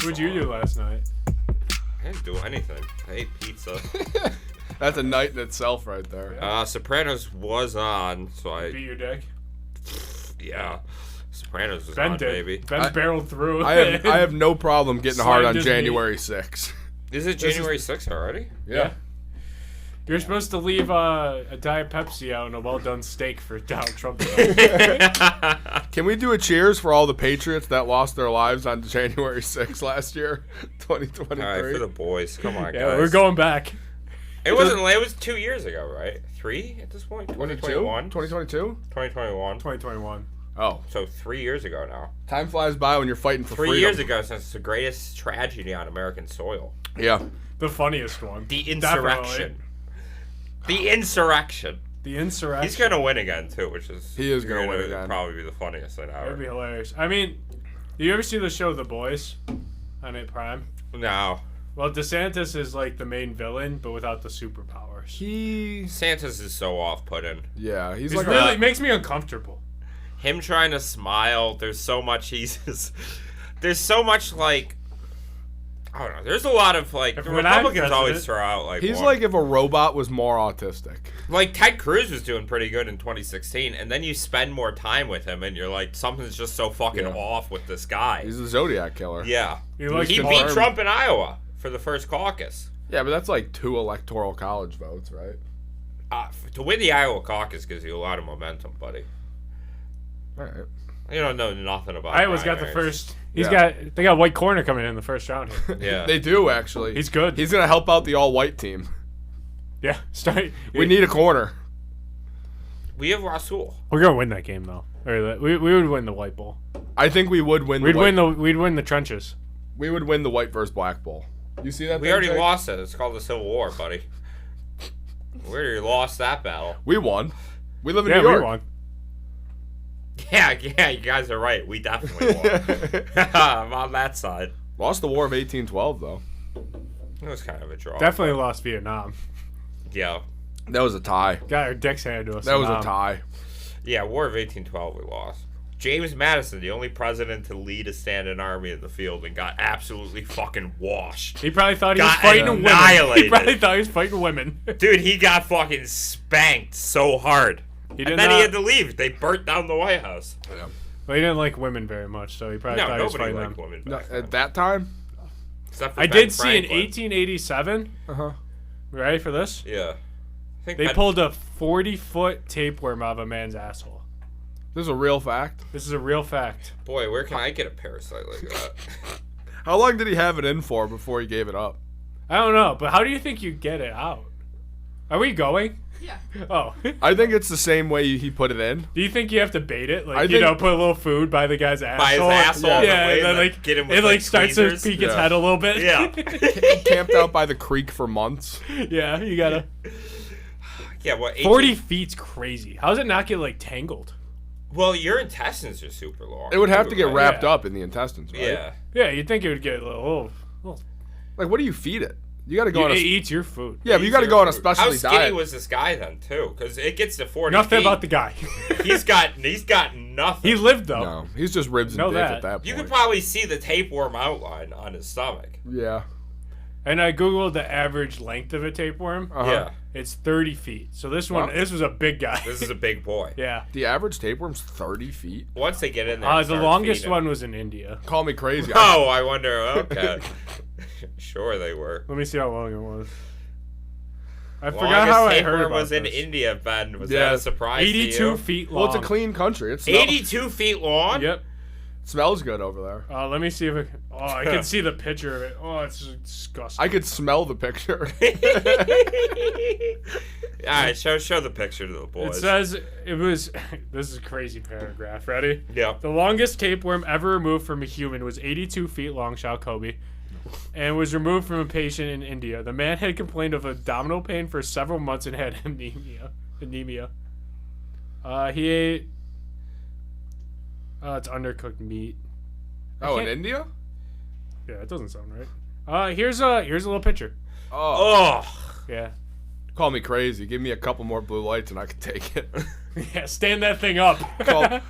What'd you do last night? I didn't do anything. I ate pizza. That's a night in itself right there. Sopranos was on, so I... Beat your dick? Yeah. Sopranos was Ben on, did. baby. Ben barreled through. I have no problem getting hard on Slammed his January 6th. Is it January 6th already? Yeah. You're supposed to leave a Diet Pepsi out and a well-done steak for Donald Trump. Can we do a cheers for all the Patriots that lost their lives on January 6th last year, 2023? All right, for the boys. Come on, Yeah, guys. we're going back. It wasn't late. It was 2 years ago, right? 3 at this point? 2021? 2022? 2021. 2021. Oh. So 3 years ago now. Time flies by when you're fighting for freedom. 3 years ago since the greatest tragedy on American soil. Yeah. The funniest one. The insurrection. The insurrection. The insurrection. He's going to win again, too, which is... He is going to win again. Probably be the funniest thing ever. That'd be hilarious. I mean, do you ever see the show The Boys on A Prime? No. Well, DeSantis is like the main villain, but without the superpowers. Santos is so off-putting. Yeah, he's It like really makes me uncomfortable. Him trying to smile, there's so much there's so much, like... I don't know. There's a lot of, like... The Republicans always throw out, like... He's like if a robot was more autistic. Like, Ted Cruz was doing pretty good in 2016, and then you spend more time with him, and you're like, something's just so fucking off with this guy. He's a Zodiac killer. Yeah. He beat Trump in Iowa for the first caucus. Yeah, but that's like 2 electoral college votes, right? To win the Iowa caucus gives you a lot of momentum, buddy. All right. You don't know nothing about Iowa's got the first... They got White Corner coming in the first round here. Yeah. They do, actually. He's good. He's going to help out the all-white team. Yeah. We need a corner. We have Rasul. We're going to win that game, though. Or we would win the White Bowl. I think we would win We'd win the trenches. We would win the White versus Black Bowl. You see that? We already lost it. It's called the Civil War, buddy. We already lost that battle. We won. We live in New York. We won. Yeah, you guys are right. We definitely won. I'm on that side. Lost the War of 1812, though. It was kind of a draw. Definitely lost Vietnam. Yeah. That was a tie. Got our dicks handed to us. That was a tie. Yeah, War of 1812 we lost. James Madison, the only president to lead a standing army in the field, and got absolutely fucking washed. He probably thought he was fighting women. He probably thought he was fighting women. Dude, he got fucking spanked so hard. He had to leave. They burnt down the White House. Yeah. Well, he didn't like women very much, so he probably thought he was fighting them. Women at that time? Except for I Ben did see in Franklin. 1887. Ready for this? Yeah. They pulled a 40-foot tapeworm out of a man's asshole. This is a real fact? This is a real fact. Boy, where can I get a parasite like that? How long did he have it in for before he gave it up? I don't know, but how do you think you get it out? Are we going? Yeah. Oh. I think it's the same way he put it in. Do you think you have to bait it? Like, put a little food by the guy's asshole? By his asshole. Yeah, and then, like, get him with, it, starts to tweezers. peek its head a little bit. Yeah. Camped out by the creek for months. Yeah, you gotta... Yeah, what? 40 feet's crazy. How does it not get, tangled? Well, your intestines are super long. It would have to get wrapped up in the intestines, right? Yeah. Yeah, you'd think it would get a little... Like, what do you feed it? You got to go on It eats your food. Yeah, but you got to go on a specialty diet. How skinny diet. was this guy then, too? Because it gets to 40 Nothing feet. about the guy. He's got nothing. He lived, though. No, he's just ribs and dick at that point. You could probably see the tapeworm outline on his stomach. Yeah. And I googled the average length of a tapeworm. Yeah. It's 30 feet. So this was a big guy. This is a big boy. Yeah. The average tapeworm's 30 feet? Once they get in there, the longest one was in India. Call me crazy. Oh, I wonder. Okay. Sure they were. Let me see how long it was. I forgot how I heard about was in this. India, Ben. Was that a surprise 82 to you? feet long. Well, it's a clean country. It's 82 feet long? Yep. Smells good over there. Let me see if I can see the picture of it. Oh, it's disgusting. I could smell the picture. All right, show the picture to the boys. It says it was... This is a crazy paragraph. Ready? Yeah. The longest tapeworm ever removed from a human was 82 feet long, Shao Kobe, and was removed from a patient in India. The man had complained of abdominal pain for several months and had anemia. He ate... it's undercooked meat. Oh, in India? Yeah, it doesn't sound right. Here's a little picture. Oh. Yeah. Call me crazy. Give me a couple more blue lights and I can take it. Yeah, stand that thing up.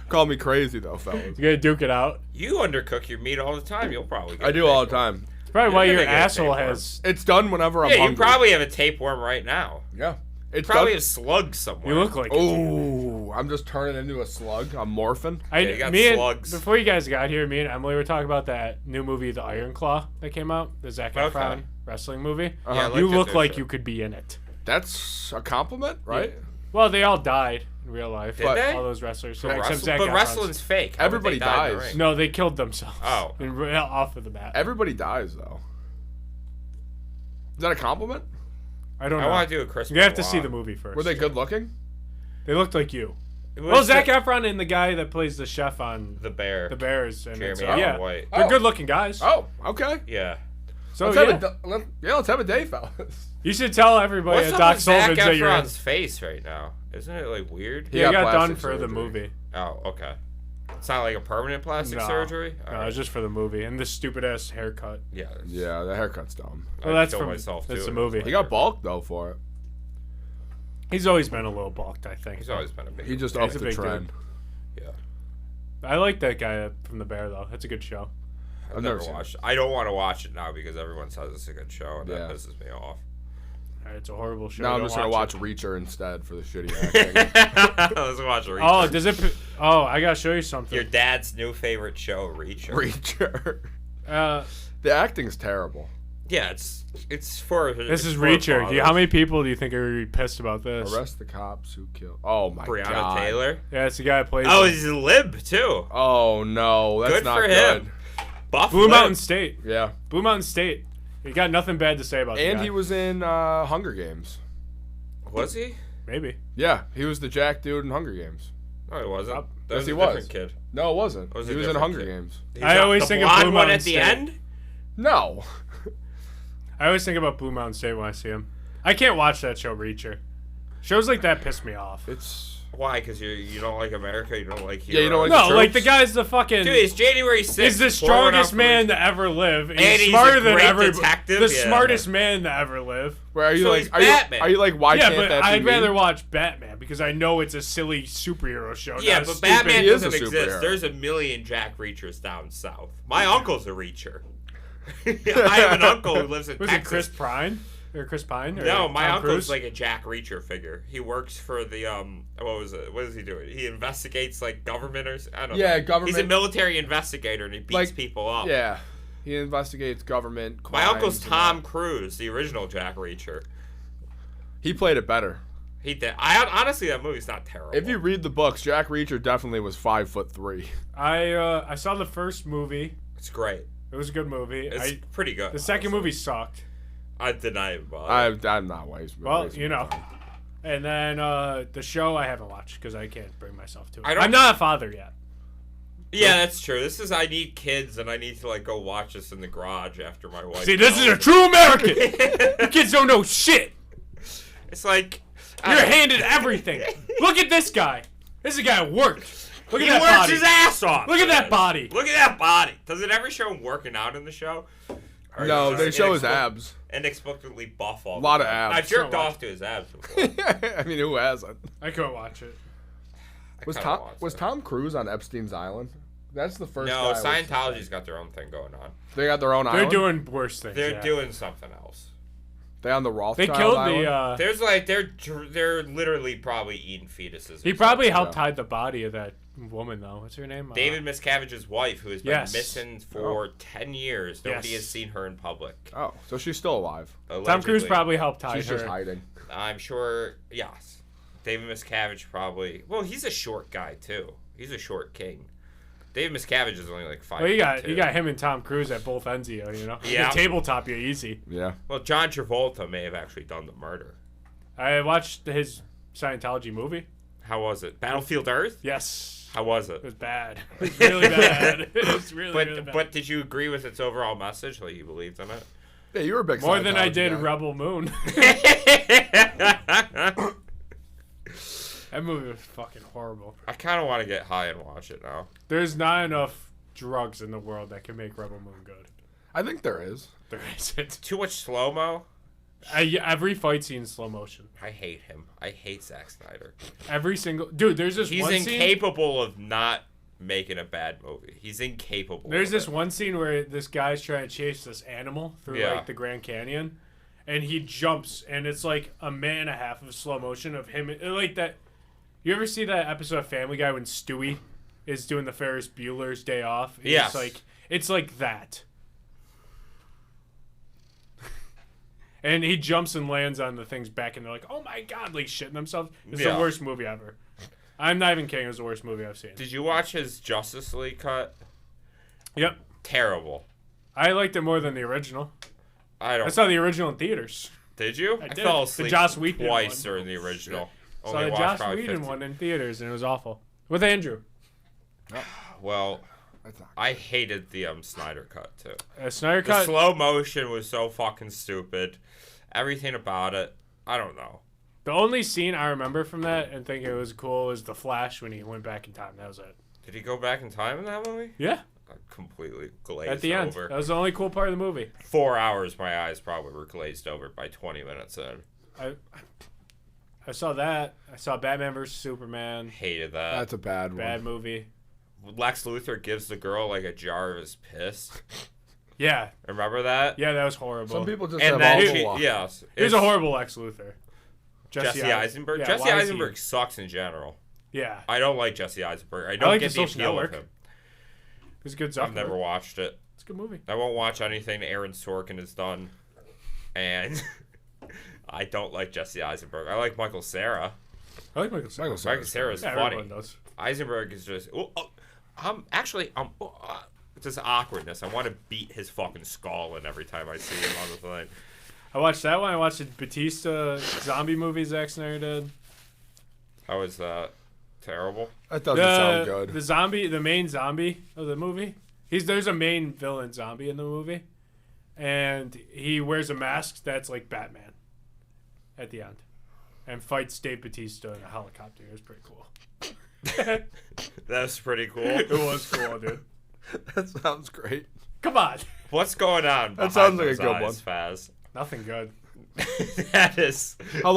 Call me crazy though, fellas. You gotta duke it out. You undercook your meat all the time. You'll probably get I do all the time. It's probably why You're your gonna get a asshole tapeworm. has. It's done whenever I'm Yeah, hungry. you probably have a tapeworm right now. Yeah. It's Probably done. have slugs somewhere. You look like. Oh, I'm just turning into a slug. I'm morphing. you got me slugs. Before you guys got here, me and Emily were talking about that new movie, The Iron Claw, that came out. The Zac Efron wrestling movie. Yeah, I You looked at look their like shit. you could be in it. That's a compliment, right? Well, they all died in real life. Did they? All those wrestlers. But, except Zac but Efron's. wrestling's fake. How would Everybody they die in the dies. ring? No, they killed themselves. Oh. Off of the mat. Everybody dies though. Is that a compliment? I don't know. I want to do a Chris. You have to Benoit. see the movie first. Were they good looking? They looked like you. It Well, was Zac the, Efron and the guy that plays the chef on the bear. the Bears. And Jeremy it's, Allen yeah, White. they're Oh. good-looking guys. Oh, okay. Yeah. So Let's yeah, let's have a day, fellas. you should tell everybody What's at up Doc with Zac Sullivan's that you're in. Efron's face right now? Isn't it like weird? He Yeah, he got got done plastic for the surgery. movie. Oh, okay. It's not like a permanent plastic surgery. All No, right. it's just for the movie and this stupid ass haircut. Yeah. Yeah, the haircut's dumb. Well, I'd that's kill from myself that's too. the movie. He got bulked though for it. He's always been a little bulked, I think. He's always been a big. He just Yeah, upped he's a the big trend. Yeah. I like that guy from The Bear though. That's a good show. I've never never seen watched. I don't want to watch it now because everyone says it's a good show, and Yeah. that pisses me off. It's a horrible show. Now I'm Don't just gonna watch watch it. Reacher instead for the shitty acting. Let's watch Reacher. Oh, does it? Oh, I gotta show you something. Your dad's new favorite show, Reacher. Reacher. The acting's terrible. Yeah, it's for. This is for Reacher. fathers. How many people do you think are gonna be pissed about this? Arrest the cops who killed. Oh my Breonna god. Taylor. Yeah, it's the guy that plays. Oh, him. he's a lib too. Oh no, that's Good not for good. him. Buff Blue lib. Mountain State. Yeah. Blue Mountain State. You got nothing bad to say about. And the guy. he was in Hunger Games. Was he? Maybe. Yeah, he was the Jack dude in Hunger Games. No, he wasn't. Yep. That Yes, was he a was. different kid. No, it wasn't. Was he a was in different Hunger kid. Games. He's I not always the think of blonde Blue one Mountain at the State. end. No. I always think about Blue Mountain State when I see him. I can't watch that show, Reacher. Shows like that piss me off. It's Why? Because you don't like America. You don't like. Yeah, you don't heroes? like No, like the troops? guy's the fucking. Dude, it's January 6th. He's the strongest man to ever live. And he's smarter a than great ever. detective, The yeah. smartest man to ever live. Where are you So like? he's Are you, Batman. are you like? Why Yeah, can't but that be I'd me? rather watch Batman because I know it's a silly superhero show. Yeah, not a but stupid- Batman He is a doesn't exist. superhero. There's a million Jack Reachers down south. My uncle's a Reacher. I have an uncle who lives in Was it Texas. Chris Pine? Or Chris Pine? Or No, my Tom uncle's Cruise? like a Jack Reacher figure. He works for the what was it? What is he doing? He investigates like government or I don't know. Yeah, government. He's a military investigator and he beats Like, people up. Yeah, he investigates government. My uncle's crimes and Tom that. Cruise, the original Jack Reacher. He played it better. He did. Honestly, that movie's not terrible. If you read the books, Jack Reacher definitely was 5'3". I saw the first movie. It's great. It was a good movie. It's pretty good. The second honestly. movie sucked. I deny it, but I'm not wasting. Well, wasting you my know. time. And then the show I haven't watched because I can't bring myself to it. I don't- I'm not a father yet. yeah, that's true. This is I need kids and I need to like go watch this in the garage after my wife. See, this is a goes. true American. You kids don't know shit. It's like You're handed everything. Look at this guy. This is a guy who worked. Look He at that works body. his ass off. Look at that body. Look at that body. Does it ever show him working out in the show? Or No, is they he show his inexplic- abs. Inexplicably buff all. A lot the of time. abs. I've jerked So off to his abs before. I mean, who hasn't? I couldn't watch it. Was kinda Tom watched was it. Tom Cruise on Epstein's Island? That's the first. No, guy I was- Scientology's got their own thing going on. They got their own They're island. doing worse things. They're yeah. doing something else. They on the They Rothschild killed Island? the. There's like they're literally probably eating fetuses. He or probably something. helped Yeah. hide the body of that woman though. What's her name? David Miscavige's wife, who has been Yes. missing for 10 years. Nobody Yes. has seen her in public. Oh, so she's still alive. Tom Cruise Allegedly. probably helped hide She's her. just hiding. I'm sure. Yes, David Miscavige probably. Well, he's a short guy too. He's a short king. David Miscavige is only like 5'2". Well, you got him and Tom Cruise at both ends of you. You know. Yeah. They tabletop you easy. Yeah. Well, John Travolta may have actually done the murder. I watched his Scientology movie. How was it? Battlefield Earth? Yes. How was It it? was bad. It was really bad. It was really bad. But did you agree with its overall message? Like you believed in it? Yeah, you were a big More than I Scientology did guy. Rebel Moon. That movie was fucking horrible. I kind of want to get high and watch it now. There's not enough drugs in the world that can make Rebel Moon good. I think there is. There isn't. Too much slow mo. Every fight scene in slow motion. I hate him. I hate Zack Snyder. Every single dude. There's this He's one scene. He's incapable of not making a bad movie. He's incapable. There's this one scene where this guy's trying to chase this animal through Yeah. like the Grand Canyon, and he jumps, and it's like a minute and a half of slow motion of him like that. You ever see that episode of Family Guy when Stewie is doing the Ferris Bueller's Day Off? Yes. It's like that. And he jumps and lands on the thing's back, and they're like, "Oh my god!" Like shitting themselves. It's the worst movie ever. I'm not even kidding. It was the worst movie I've seen. Did you watch his Justice League cut? Yep. Terrible. I liked it more than the original. I saw the original in theaters. Did you? I did. fell asleep The Joss Whedon twice one. during the original. Saw the Joss Whedon one in theaters, and it was awful. With Andrew. Well, I hated the Snyder cut too. Snyder The cut. slow motion was so fucking stupid. Everything about it, I don't know. The only scene I remember from that and think it was cool was the Flash when he went back in time. That was it. Did he go back in time in that movie? Yeah. I completely glazed At the end. over. That was the only cool part of the movie. 4 hours, my eyes probably were glazed over by 20 minutes in. I saw that. I saw Batman vs Superman. Hated that. That's a bad one. Bad movie. Lex Luthor gives the girl like a jar of his piss. Yeah. Remember that? Yeah, that was horrible. Some people just And have all then the luck. yes, He was a horrible Lex Luthor. Jesse Eisenberg. Yeah, Jesse why is he- Eisenberg sucks in general. Yeah. I don't like Jesse Eisenberg. I don't like get the the Social appeal of Network. him. It was a good stuff. I've never watched it. It's a good movie. I won't watch anything Aaron Sorkin has done, and I don't like Jesse Eisenberg. I like Michael Cera. I like Michael Cera. Michael Cera is Yeah, funny. everyone does. Eisenberg is just. It's this awkwardness. I want to beat his fucking skull in every time I see him on the thing. I watched that one. I watched the Batista zombie movie Zack Snyder did. How is that? Terrible. That doesn't sound good. The main zombie of the movie. There's a main villain zombie in the movie, and he wears a mask that's like Batman at the end, and fights Dave Batista in a helicopter. It was pretty cool. That's pretty cool. It was cool, dude. That sounds great. Come on. What's going on? That sounds like a those good eyes, one. Faz? Nothing good. That is. How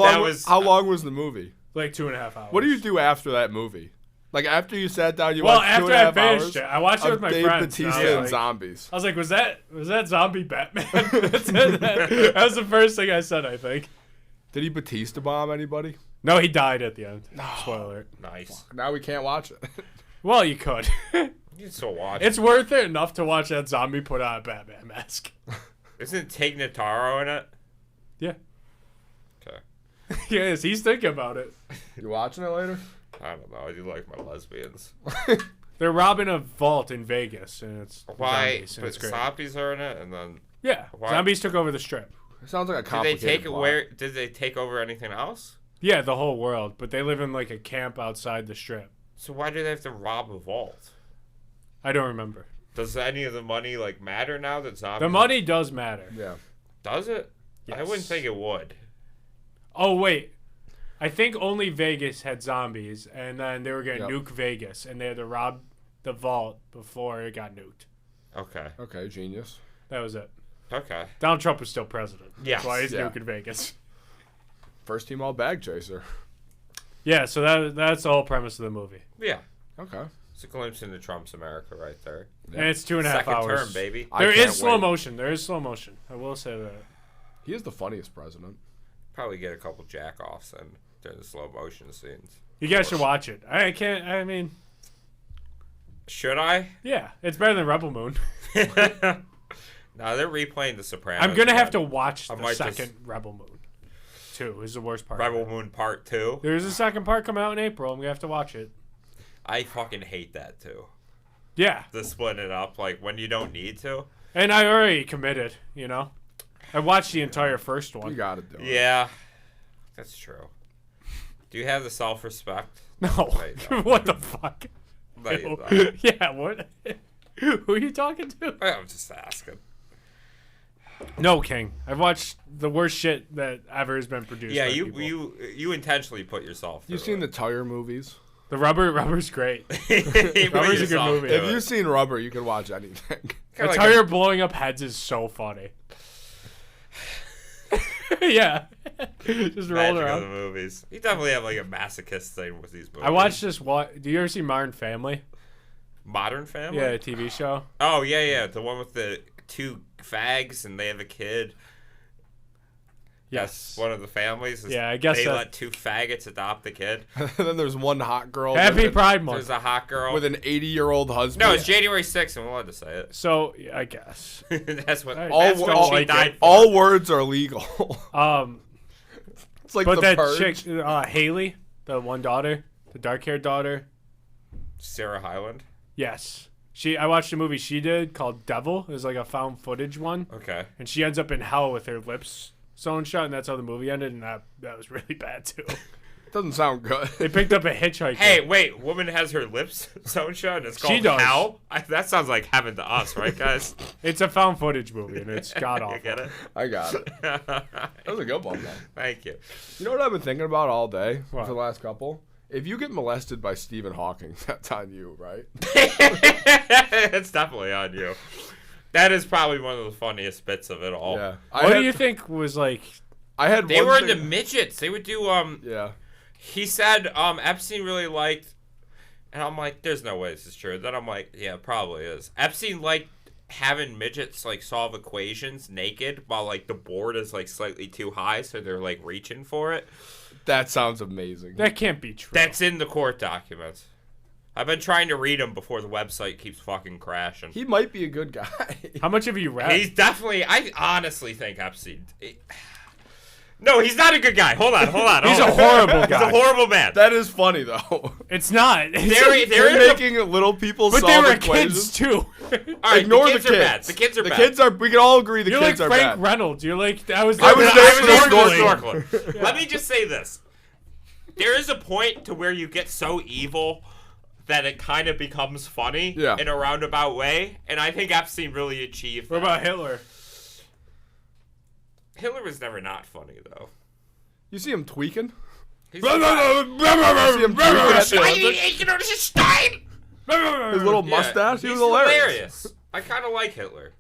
long was the movie? Like 2.5 hours. What do you do after that movie? Like after you sat down, you Well, watched after 2.5 I hours finished it, I watched it with my Dave friends. Batista and I and was like- zombies. I was like, was that zombie Batman? That was the first thing I said, I think. Did he Batista bomb anybody? No, he died at the end. Spoiler alert. Nice. Now we can't watch it. Well, you could. You can still watch. It's worth it enough to watch that zombie put on a Batman mask. Isn't Tig Notaro in it? Yeah. Okay. Yes, he's thinking about it. You watching it later? I don't know. I do like my lesbians. They're robbing a vault in Vegas, and it's Why? zombies, and But it's great. zombies are in it, and then Yeah, Why? zombies took over the strip. It sounds like a did they complicated take plot. where? Did they take over anything else? Yeah, the whole world, but they live in like a camp outside the strip. So why do they have to rob a vault? I don't remember. Does any of the money like matter now that zombies? The money does matter. Yeah. Does it? I Yes. wouldn't think it would. Oh wait, I think only Vegas had zombies, and then they were gonna Yep. nuke Vegas, and they had to rob the vault before it got nuked. Okay. Okay, genius. That was it. Okay. Donald Trump was still president. Yes. That's why he's Yeah. nuking Vegas. First team all bag chaser. Yeah, so that's the whole premise of the movie. Yeah. Okay. It's a glimpse into Trump's America right there. And it's 2.5 Second hours. term, baby. I There can't is slow wait. motion. There is slow motion. I will say that. He is the funniest president. Probably get a couple jack-offs in during the slow motion scenes. You guys should watch it. I mean, Should I? yeah, it's better than Rebel Moon. No, they're replaying The Sopranos. I'm gonna have to again. watch I the might second just- Rebel Moon. 2 is the worst part. Rebel Moon Part 2. There's a second part coming out in April. I'm gonna have to watch it. I fucking hate that too. Yeah, The splitting it up like when you don't need to. and I already committed. You know, I watched the entire first You one. gotta do it. Yeah, that's true. Do you have the self-respect? No, No. what the fuck? No, you don't. Yeah, what? Who are you talking to? I'm just asking. No, King. I've watched the worst shit that ever has been produced. Yeah, by you people. you intentionally put yourself. You've seen the Tire movies? The rubber's great. the Rubber's a good movie. If you've seen Rubber, you can watch anything. The tire blowing up heads is so funny. Yeah. Just rolled Magic of around. the movies. You definitely have like a masochist thing with these movies. I watched this. Do you ever see Modern Family? Modern Family? Yeah, a TV show. Oh, yeah. The one with the 2 fags and they have a kid. Yes. One of the families. Yeah, I guess they that- let 2 faggots adopt the kid. And then there's one hot girl. Happy with Pride Month. There's a hot girl. with an 80-year-old husband. No, it's January 6th, and we're allowed to say it. So yeah, I guess. That's what. All- That's what all- she like died it. for. all words are legal. It's like But the that purge. chick, Haley, the one daughter, the dark-haired daughter. Sarah Hyland. Yes. I watched a movie she did called Devil. It was like a found footage one. Okay. And she ends up in hell with her lips sewn shut, and that's how the movie ended, and that was really bad too. Doesn't sound good. They picked up a hitchhiker. Hey, wait. Woman has her lips sewn shut, and it's called She does. Hell? That sounds like heaven to us, right, guys? It's a found footage movie, and it's god awful. You get it? I got it. That was a good one, though. Thank you. You know what I've been thinking about all day What? for the last couple? If you get molested by Stephen Hawking, that's on you, right? It's definitely on you. That is probably one of the funniest bits of it all. Yeah. What do you think was like? I had They one were thing- into midgets. They would do Yeah. he said Epstein really liked, and I'm like, there's no way this is true. Then I'm like, yeah, it probably is. Epstein liked having midgets like solve equations naked while like the board is like slightly too high, so they're like reaching for it. That sounds amazing. That can't be true. That's in the court documents. I've been trying to read them before the website keeps fucking crashing. He might be a good guy. How much have you read? He's definitely. I honestly think Epstein. No, he's not a good guy. Hold on. He's a horrible He's guy. a horrible man. That is funny, though. It's not. They're They're making little people but solve they were equations. kids too. All right, Ignore the kids are bad. The kids are bad. The kids are. We can all agree the You're kids like are Frank bad. Reynolds. You're like I was. I was there there for for the the snorkeling. snorkeler. Let me just say this. There is a point to where you get so evil that it kind of becomes funny in a roundabout way, and I think Epstein really achieved that. What about Hitler? Hitler was never not funny, though. You see him tweaking? He's You see him tweaking at the Olympics? His little mustache? He was hilarious. I kind of like Hitler.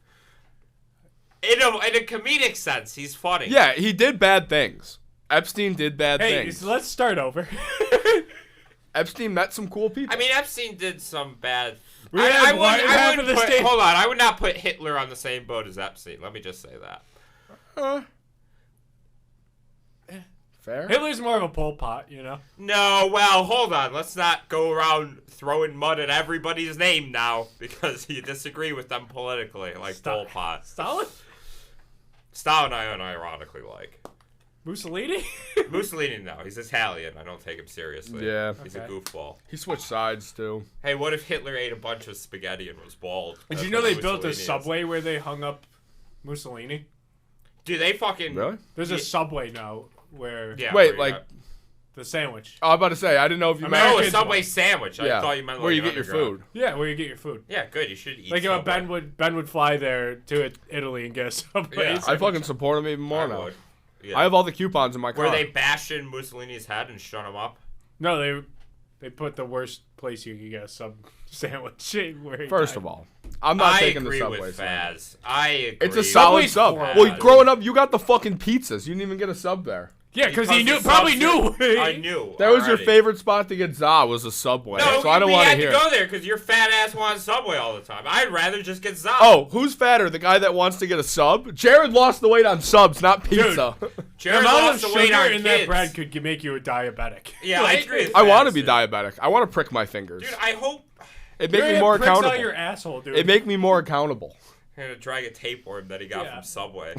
In a comedic sense, he's funny. Yeah, he did bad things. Epstein did bad Hey, things. let's start over. Epstein met some cool people. I mean, Epstein did some bad. Hold on. I would not put Hitler on the same boat as Epstein. Let me just say that. Fair. Hitler's more of a Pol Pot, you know? No, well, hold on. Let's not go around throwing mud at everybody's name now because you disagree with them politically, like Pol Pot. Stalin? Stalin I unironically like. Mussolini? Mussolini, no. He's Italian. I don't take him seriously. Yeah. He's a goofball. He switched sides, too. Hey, what if Hitler ate a bunch of spaghetti and was bald? Did you know they built a subway where they hung up Mussolini? Dude, they fucking... Really? There's a subway now where... Yeah, wait, like... The sandwich. I was about to say, I didn't know if you meant... Oh, a Subway sandwich. I thought you meant like where you get your food. Yeah, where you get your food. Yeah, good. You should eat Like Subway. Ben would fly there to Italy and get a Subway. Yeah. I fucking support him even more now. would. Yeah. I have all the coupons in my car. Where they bashed in Mussolini's head and shut him up? No, they put the worst place you could get a sub sandwich. Where he First died. of all, I'm not taking the agree Subway with sandwich. Faz. I agree. It's a solid Subway's sub. horrible. Well, growing up, you got the fucking pizzas. You didn't even get a sub there. Yeah, because he the probably subs- knew. I knew. That was your already. favorite spot to get za was a Subway. No, so I don't we want had to hear. to go there because your fat ass wants Subway all the time. I'd rather just get Zop. Oh, who's fatter? The guy that wants to get a sub? Jared lost the weight on subs, not pizza. The Jared amount lost of the weight sugar on in that kids. bread could make you a diabetic. Yeah, I agree. with I want to Faz, be dude. diabetic. I want to prick my fingers. Dude, I hope It You're make me gonna more have pricks accountable. out your asshole, dude. It make me more accountable. I'm gonna drag a tapeworm that he got Yeah. from Subway.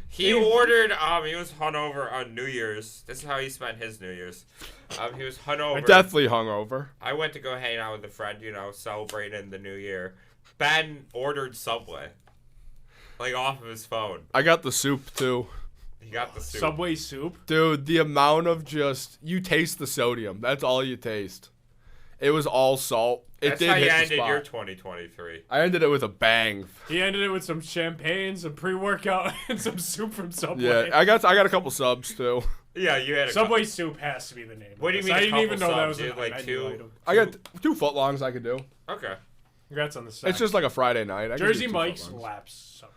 He ordered. He was hungover on New Year's. This is how he spent his New Year's. He was hungover. Deathly hungover. I went to go hang out with a friend, celebrating the New Year. Ben ordered Subway, like off of his phone. I got the soup too. He got the soup. Subway soup. Dude, the amount of you taste the sodium. That's all you taste. It was all salt. It That's did how hit you the ended spot. your 2023. I ended it with a bang. He ended it with some champagne, some pre-workout, and some soup from Subway. Yeah, I got a couple subs too. Yeah, you had a Subway soup has to be the name. What do you of mean this. I a didn't even know couple that was subs, a dude? Like menu two? item. I got 2 footlongs I could do. Okay. Congrats on the set. It's just like a Friday night. I could Jersey do 2 Mike's footlongs. laps Subway.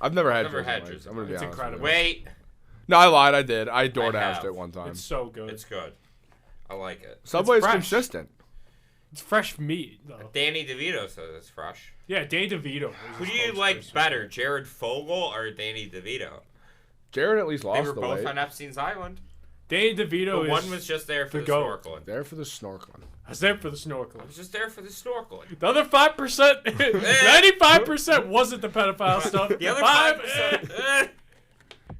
I've never had Never Jersey had Mike's. Jersey I'm gonna be It's honest incredible. with you. Wait. No, I lied. I did. I have. DoorDashed it one time. It's so good. It's good. I like it. Subway's fresh. consistent. It's fresh meat, though. Danny DeVito says it's fresh. Yeah, Danny DeVito. Who do you like better, Jared Fogle or Danny DeVito? Jared at least They lost were the both weight. on Epstein's Island. Danny DeVito But is... one was just there for the the goat. snorkeling. There for the snorkeling. I was there for the I snorkeling. was just there for the snorkeling. The other 5%, 95% wasn't the pedophile stuff. The other 5%.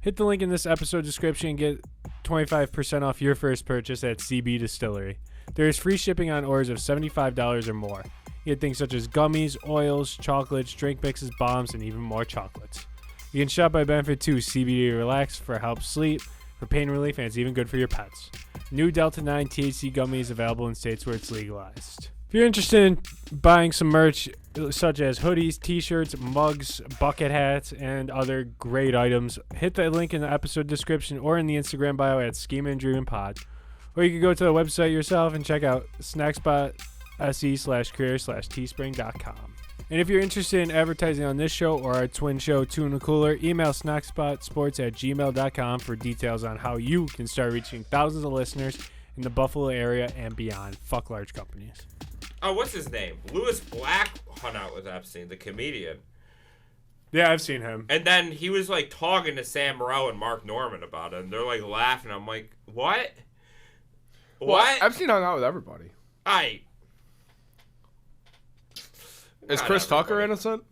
Hit the link in this episode description and get 25% off your first purchase at CBDistillery. There is free shipping on orders of $75 or more. You get things such as gummies, oils, chocolates, drink mixes, bombs, and even more chocolates. You can shop by benefit too. CBD Relax for help sleep, for pain relief, and it's even good for your pets. New Delta 9 THC gummies available in states where it's legalized. If you're interested in buying some merch such as hoodies, t-shirts, mugs, bucket hats, and other great items, hit the link in the episode description or in the Instagram bio at Schemin and Dreamin Pod. Or you can go to the website yourself and check out snackspot.se/career/teespring.com. And if you're interested in advertising on this show or our twin show, Tuna Cooler, email snackspotsports@gmail.com for details on how you can start reaching thousands of listeners in the Buffalo area and beyond. Fuck large companies. Oh, what's his name? Louis Black hung out with Epstein, the comedian. Yeah, I've seen him. And then he was like talking to Sam Morril and Mark Norman about it, and they're like laughing. I'm like, what? What? Epstein hung out with everybody. Is Not Chris Tucker everybody. innocent?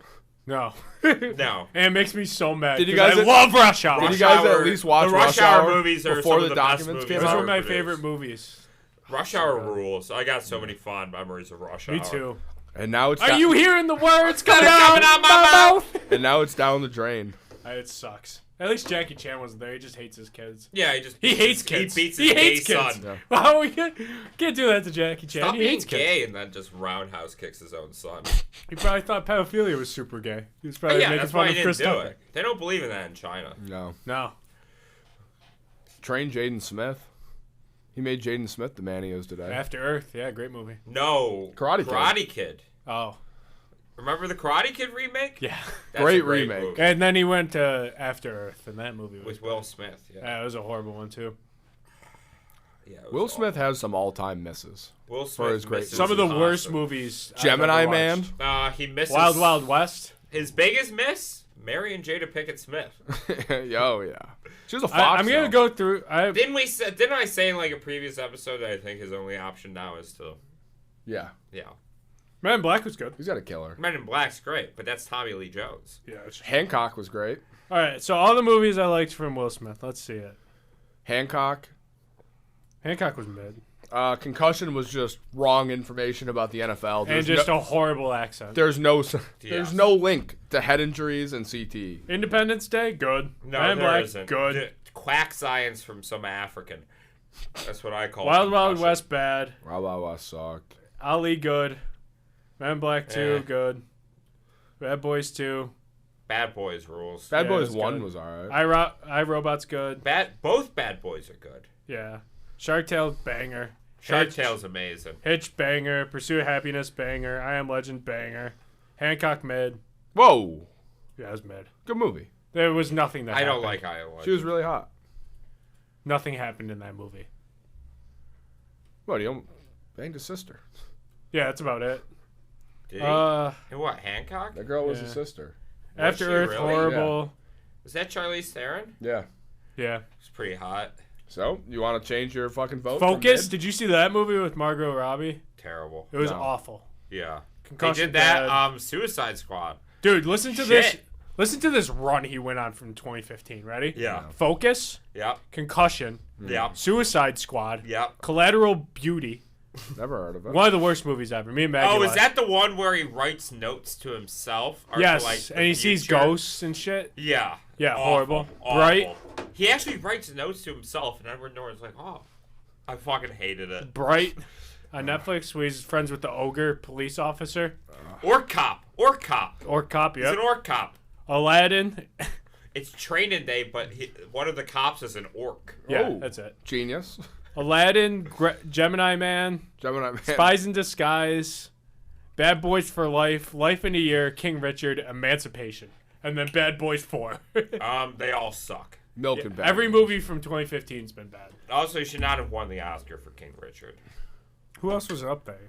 No. No. And it makes me so mad. Did you 'cause guys I love Rush Hour. Did you guys Hour- at least watch the Rush Hour movies are before some the of the best documents movies came Those out? were my produced. favorite movies. Rush Hour rules. I got so many fond memories of Rush Hour. Me too. And now it's Are you hearing the words coming Coming out out my mouth? And now it's down the drain. It sucks. At least Jackie Chan wasn't there. He just hates his kids. Yeah, He hates kids. He beats He his hates gay kids. son. Yeah. Wow, we can't do that to Jackie Chan. Stop He being hates kids. gay and then just roundhouse kicks his own son. He probably thought pedophilia was super gay. He was probably Yeah, making that's fun why he of didn't Chris do Tucker. it. They don't believe in that in China. No. No. Train Jaden Smith. He made Jaden Smith the man he is today. After Earth. Yeah, great movie. No. Karate Kid. Oh. Remember the Karate Kid remake? Yeah. That's Great a remake. movie. And then he went to After Earth, and that movie was With Will Smith. Yeah. Yeah, it was a horrible one too. Yeah, it was Will awful. Smith has some all-time misses. Will for Smith his great- misses Some of the is worst awesome. movies. I've Gemini ever Man. watched. He misses Wild Wild West. His biggest miss, Mary and Jada Pinkett Smith. Oh yeah. She was a fox. I'm gonna though. go through. Didn't I say in like a previous episode that I think his only option now is to Yeah. Man in Black was good. He's got a killer. Men in Black's great, but that's Tommy Lee Jones. Yeah. Hancock was great. All right. So all the movies I liked from Will Smith. Let's see it. Hancock. Hancock was mid. Concussion was just wrong information about the NFL. And just a horrible accent. There's no Yes. link to head injuries and CT. Independence Day, good. No, Man in there Black, isn't. good. Quack science from some African. That's what I call Wild Wild concussion. West, bad. Wild Wild West sucked. Ali, good. Man in Black 2, Eh. good. Bad Boys 2. Bad Boys rules. Bad Yeah, Boys it's 1 good. was alright. iRobot's good. Both Bad Boys are good. Yeah. Shark Tale, banger. Shark Tale's amazing. Hitch, banger. Pursuit of Happiness, banger. I Am Legend, banger. Hancock, mid. Whoa. Yeah, it was mid. Good movie. There was nothing that I don't happened. like Iowa. She was really hot. Nothing happened in that movie. What, he almost banged his sister. Yeah, that's about it. Did he? Uh, And what, Hancock? That girl was Yeah. his sister. After she Earth, really? horrible. Was that Charlize Theron? Yeah. Yeah. It's pretty hot. So, you want to change your fucking vote? from Focus. mid? Did you see that movie with Margot Robbie? Terrible. It was No. awful. Yeah. Concussion They did that bad. Suicide Squad. Dude, listen to this. Shit. Listen to this run he went on from 2015. Ready? Yeah. Focus, Yep. Concussion, Yep. Suicide Squad, Yep. Collateral Beauty. Never heard of it. One of the worst movies ever. Me and Maggie. Oh, is watched. that the one where he writes notes to himself? Or to, Yes, like, the and he sees future? ghosts and shit. Yeah. Yeah, Awful. horrible. Awful. Bright. He actually writes notes to himself, and Edward Norton's like, oh, I fucking hated it. Bright on Netflix, where he's friends with the ogre police officer Orc cop. Orc cop. or cop. He's Yep. an orc cop. Aladdin. It's training day, but one of the cops is an orc. Yeah, Oh. that's it. Genius. Aladdin, Gemini Man, Gemini Man. Spies in Disguise, Bad Boys for Life, Life in a Year, King Richard, Emancipation, and then Bad Boys 4. They all suck. Milk and bad. Every movie from 2015's been bad. Also, he should not have won the Oscar for King Richard. Who else was up there?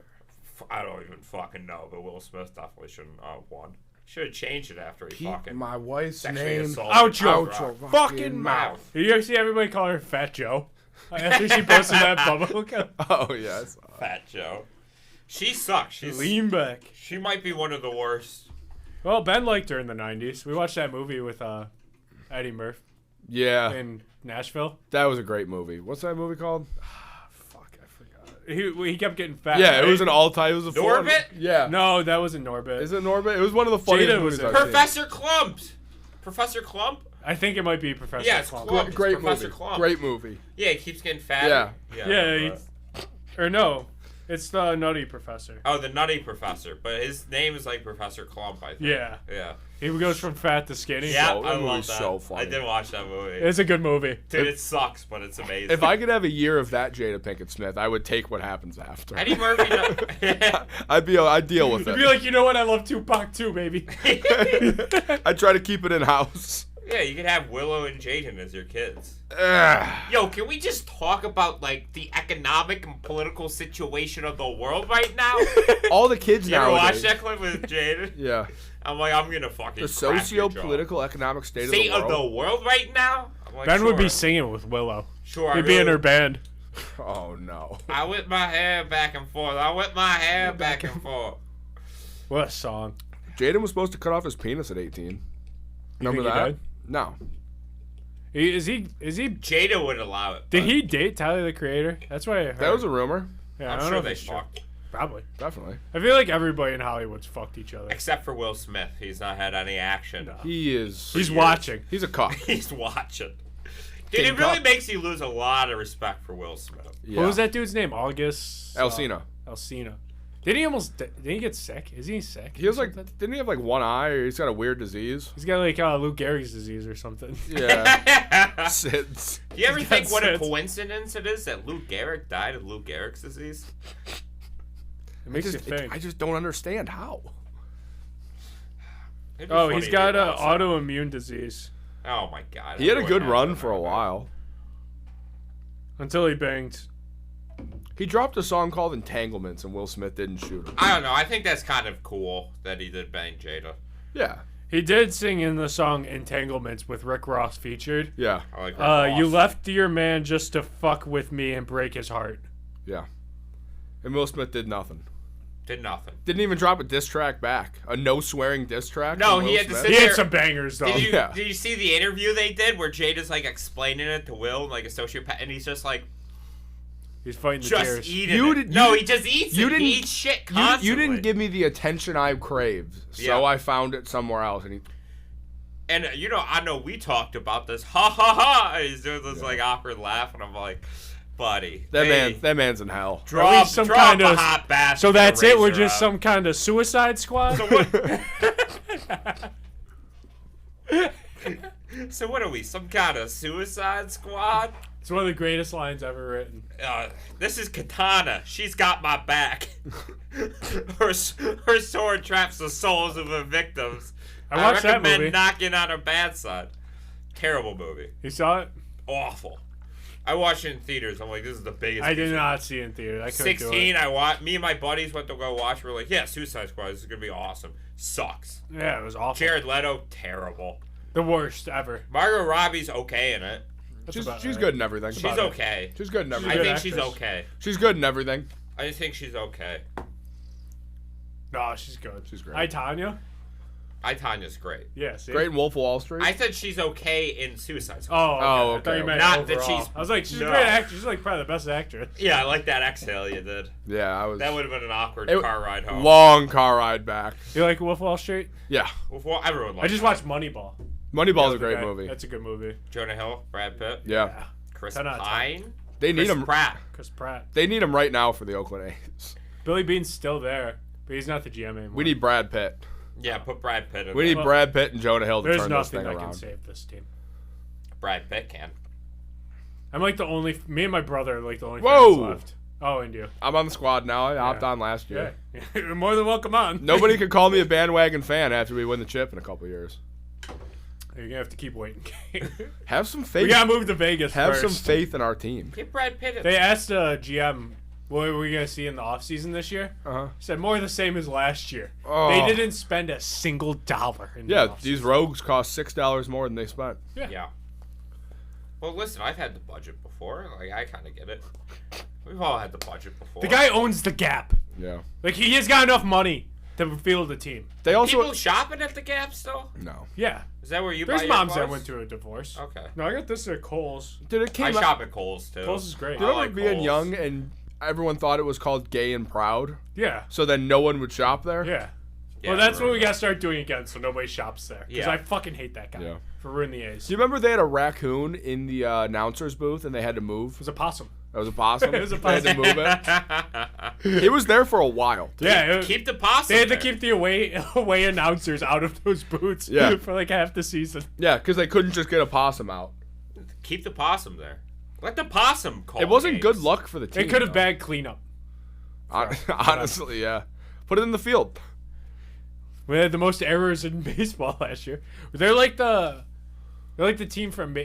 I don't even fucking know, but Will Smith definitely shouldn't have won. Should have changed it after he Keep fucking my wife's sexually name assaulted out Chris your Rock. fucking mouth. Did you ever see everybody call her Fat Joe? After she posted that bubble. Oh, yes. Fat Joe. She sucks. She's Lean back. She might be one of the worst. Well, Ben liked her in the 90s. We watched that movie with Eddie Murphy Yeah, in Nashville. that was a great movie. What's that movie called? Fuck, I forgot. He kept getting fat. Yeah, right? it was an all-time. It was a Norbit? Yeah. No, that wasn't Norbit. Is it Norbit? It was one of the funniest Jada was movies in I've it. seen. Professor Clump. Professor Clump? I think it might be Professor Yeah, it's Clump. Clump. Great Professor movie. Clump. Great movie. Yeah, he keeps getting fatter. Yeah. Or no, it's the Nutty Professor. Oh, the Nutty Professor. But his name is like Professor Clump, I think. Yeah. Yeah. He goes from fat to skinny. Yeah, that I love movie's that. so funny. I did watch that movie. It's a good movie. Dude, it sucks, but it's amazing. If I could have a year of that Jada Pinkett Smith, I would take what happens after. Eddie Murphy. I'd deal with You'd it. be like, you know what? I love Tupac too, baby. I'd try to keep it in house. Yeah, you could have Willow and Jaden as your kids. Ugh. Yo, can we just talk about like the economic and political situation of the world right now? All the kids You ever watch nowadays. that clip with Jaden? Yeah. I'm like, I'm gonna fucking The crack your jaw. socio-political economic state State of the world. world right now. I'm like, Ben would be sure. singing with Willow. Sure, He'd be in her band. Oh, no. I whip my hair back and forth. I whip my hair back and forth. What a song. Jaden was supposed to cut off his penis at 18. Remember think he that? did? No. Is he? Jada would allow it. Did but he date Tyler the Creator? That's what I heard. That was a rumor. Yeah, I I'm don't sure know if they it's true. fucked. Probably. Definitely. I feel like everybody in Hollywood's fucked each other. Except for Will Smith. He's not had any action. No. He is. He's watching. He's a cuck. He's watching. Dude, King it really Cup. makes you lose a lot of respect for Will Smith. Yeah. What was that dude's name? August Alsina. Alsina. Did he get sick? Is he sick? He was or like, something? didn't he have like one eye, or he's got a weird disease? He's got like Lou Gehrig's disease or something. Yeah. Do SIDS. you ever think what a sense. coincidence it is that Lou Gehrig died of Lou Gehrig's disease? It makes you I think. just don't understand how. It'd be Oh, funny he's if got he an lost autoimmune disease. it. Oh my god. He had a Everyone good has run that for a right now. while. Until he banged. He dropped a song called Entanglements, and Will Smith didn't shoot him. I don't know. I think that's kind of cool that he did bang Jada. Yeah. He did sing in the song Entanglements with Rick Ross featured. Yeah. I like You Ross. left your man just to fuck with me and break his heart. Yeah. And Will Smith did nothing. Did nothing. Didn't even drop a diss track back. A no swearing diss track. No, from he Will had to Smith. sit He there. had some bangers though. Did you Yeah. did you see the interview they did where Jada's like explaining it to Will like a sociopath and he's just like He's fighting the just tears. eating You it. did- No, you- he just eats you it. didn't- He eats shit You constantly. didn't give me the attention I craved, so Yeah. I found it somewhere else. And he, And I know we talked about this. Ha ha ha! And he's doing this like awkward laugh, and I'm like, buddy, that man's in hell. At drop least some drop kind a of- hot basket. So that's it. We're razor just up. some kind of suicide squad. So what are we? Some kind of suicide squad? It's one of the greatest lines ever written. This is Katana. She's got my back. her sword traps the souls of her victims. I watched that recommend movie. knocking on her bad side. Terrible movie. You saw it? Awful. I watched it in theaters. I'm like, this is the biggest. I did piece of- not see it in theater. I couldn't do 16. it. Me and my buddies went to go watch. We're like, yeah, Suicide Squad. This is gonna be awesome. Sucks. Yeah, it was awful. Jared Leto, terrible. The worst ever. Margot Robbie's okay in it. That's She's about right. good in everything. She's about it. okay. She's good in I everything. good think she's actress. okay. She's good in everything. I just think she's okay. No, she's good. She's great. Hi, Tanya. Tanya's great. Yeah, see? Great in Wolf of Wall Street. I said she's okay in Suicide Oh, Squad. okay. Oh, I thought you okay. meant Not that overall. she's- I was like, she's No. a great actress. She's like probably the best actress. Yeah, I like that exhale you did. yeah, I was. That would have been an awkward It- car ride home. Long car ride back. You like Wolf of Wall Street? Yeah. Well, everyone likes I just watched Moneyball. Moneyball's The a great guy- movie. That's a good movie. Jonah Hill, Brad Pitt, Yeah. Chris 10 out of 10. Pine, They need Chris him. Pratt. Chris Pratt. They need him right now for the Oakland A's. Billy Bean's still there, but he's not the GM anymore. We need Brad Pitt. Yeah, put Brad Pitt in We there. need Well, Brad Pitt and Jonah Hill to There's turn this nothing thing that can around. save this team. Brad Pitt can. I'm like the only. Me and my brother are like the only Whoa! fans left. Oh, and you. I'm on the squad now. I hopped on last year. Yeah. You're more than welcome on. Nobody could call me a bandwagon fan after we win the chip in a couple years. You're gonna have to keep waiting. Have some faith. We gotta move to Vegas. Have first. some faith in our team. Get Brad Pitt. They asked GM, what are we gonna see in the offseason this year? He said more the same as last year. Oh. They didn't spend a single dollar. In Yeah, the offseason. these rogues cost $6 more than they spent. Yeah. Well, listen, I've had the budget before. Like, I kind of get it. We've all had the budget before. The guy owns the Gap. Yeah. Like he has got enough money to field the team. They also People shopping at the Gap still? no. Yeah. Is that where you There's buy your moms that clothes? went through a divorce. Okay. No, I got this at Kohl's. Did it I came out? shop at Kohl's, too. Kohl's is great. Do you I remember like being Kohl's. young and everyone thought it was called Gay and Proud? Yeah. So then no one would shop there? Yeah. Yeah, Well, that's I what we remember gotta start doing again, so nobody shops there. Because Yeah. I fucking hate that guy Yeah. for ruining the A's. Do you remember they had a raccoon in the announcer's booth and they had to move? It was a possum. That was a possum? It was a They had to possum. move it? It was there for a while. Yeah. Keep the possum They had to there. keep the away announcers out of those booths Yeah. for like half the season. Yeah, because they couldn't just get a possum out. Keep the possum there. Let the possum call It wasn't games. good luck for the team. They could have though. bagged cleanup. Honestly, yeah. Put it in the field. We had the most errors in baseball last year. They're like the team from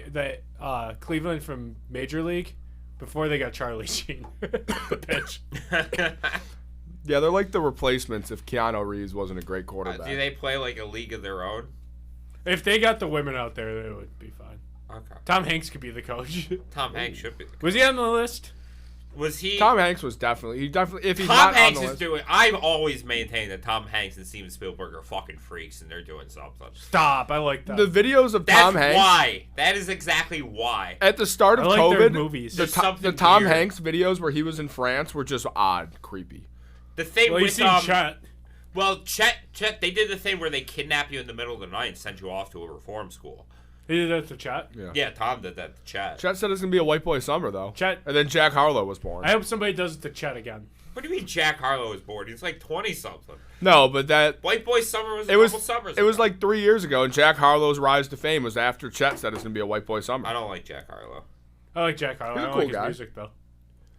Cleveland from Major League before they got Charlie Sheen. The pitch. Yeah, they're like the replacements if Keanu Reeves wasn't a great quarterback. Do they play like a league of their own? If they got the women out there, it would be fine. Okay. Tom Hanks could be the coach. Tom Hanks should be. Was he on the list? Was he? Tom Hanks was definitely if he's Tom not Hanks on the is list. doing. I've always maintained that Tom Hanks and Steven Spielberg are fucking freaks, and they're doing something. Stop. I like that. The videos of That's Tom Hanks why. That is exactly why. at the start of I like their COVID, movies. the, There's the something Tom weird. Hanks videos where he was in France were just odd, creepy. The thing well, you with seen Chet. well, Chet, they did the thing where they kidnap you in the middle of the night and send you off to a reform school. He did that to Chet. Yeah, Tom did that to Chet. Chet said it's gonna be a white boy summer though. Chet. And then Jack Harlow was born. I hope somebody does it to Chet again. What do you mean Jack Harlow was born? He's like 20-something. No, but that White Boy Summer was a it was couple summers it was ago. like 3 years ago, and Jack Harlow's rise to fame was after Chet said it's gonna be a white boy summer. I don't like Jack Harlow. I like Jack Harlow. He's a I don't cool like his guy. music though.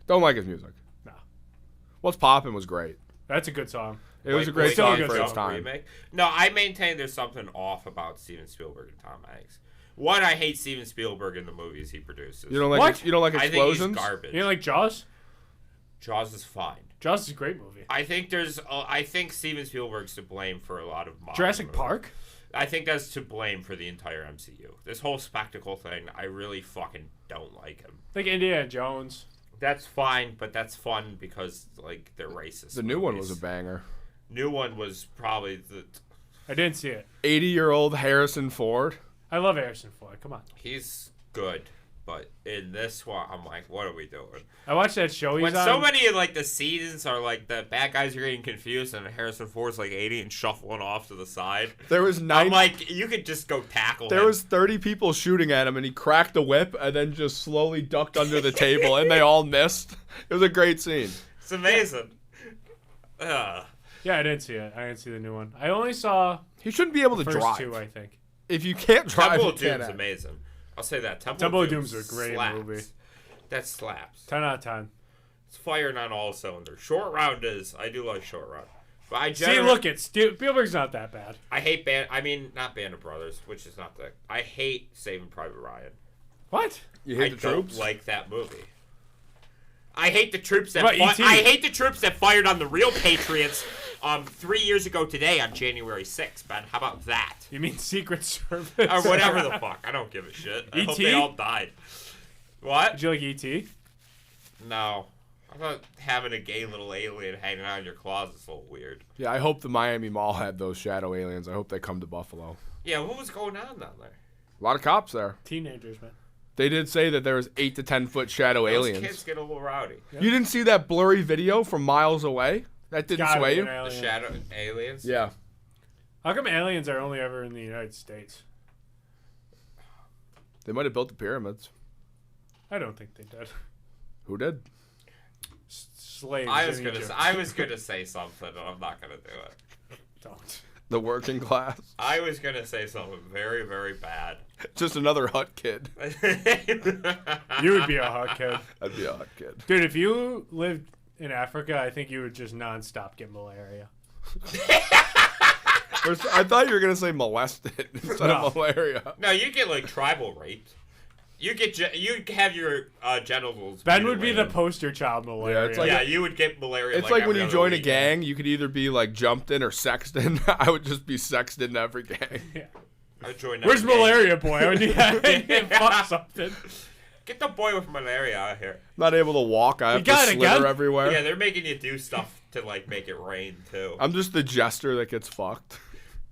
Don't like his music. No. What's Poppin' was great. That's a good song. It was a White great Boy Still a song good for its song. time. Remake. No, I maintain there's something off about Steven Spielberg and Tom Hanks. One, I hate Steven Spielberg in the movies he produces. You don't like What? you don't like I think explosions? he's garbage. You know, like Jaws? Jaws is fine. Jaws is a great movie. I think I think Steven Spielberg's to blame for a lot of modern Jurassic movies. Park? I think that's to blame for the entire MCU. This whole spectacle thing, I really fucking don't like him. Like Indiana Jones. That's fine, but that's fun because like they're racist. The new one was movies. a banger. New one was probably the. I didn't see it. 80-year-old Harrison Ford. I love Harrison Ford. Come on. He's good, but in this one, I'm like, what are we doing? I watched that show he's When on. so many of like the scenes are like the bad guys are getting confused and Harrison Ford's like 80 and shuffling off to the side. There was I'm 90 like, you could just go tackle There him. was 30 people shooting at him, and he cracked the whip and then just slowly ducked under the table, and they all missed. It was a great scene. It's amazing. Yeah, I didn't see it. I didn't see the new one. I only saw He shouldn't be able to the first drive. two, I think. If you can't drive, Temple you of can't Doom's act. amazing. I'll say that. Temple of Doom's a great slaps. movie. That slaps. 10 out of 10. It's firing on all cylinders. Short Round is. I do like Short Round. But I See, generally, look, Spielberg's not that bad. I hate not Band of Brothers, which is not the. I hate Saving Private Ryan. What? You hate the I troops? don't like that movie. I hate the troops that. What about E.T.? I hate the troops that fired on the real Patriots. 3 years ago today on January 6th, Ben. How about that? You mean Secret Service? Or whatever the fuck. I don't give a shit. I hope E.T.? they all died. What? Did you like E.T.? No. I thought having a gay little alien hanging out in your closet's a little weird. Yeah, I hope the Miami Mall had those shadow aliens. I hope they come to Buffalo. Yeah, what was going on down there? A lot of cops there. Teenagers, man. They did say that there was 8 to 10 foot shadow Those aliens. kids get a little rowdy. You didn't see that blurry video from miles away? That didn't Gotta sway be you? an The alien. shadow aliens? Yeah. How come aliens are only ever in the United States? They might have built the pyramids. I don't think they did. Who did? Slaves. I was in gonna. Egypt. I was gonna say something, and I'm not gonna do it. Don't. The working class. I was gonna say something very, very bad. Just another hut kid. You would be a hot kid. I'd be a hut kid. Dude, if you lived in Africa, I think you would just nonstop get malaria. I thought you were gonna say molested instead of malaria. No, you get like tribal raped. You have your genitals. Ben would be the poster child malaria. Yeah, it's like you would get malaria. It's like when you every join other a gang, you could either be like jumped in or sexed in. I would just be sexed in every gang. Yeah. I would join. Where's malaria, boy? I would need to fuck something. Get the boy with malaria out of here. Not able to walk. I have to slither everywhere. Yeah, they're making you do stuff to like make it rain too. I'm just the jester that gets fucked.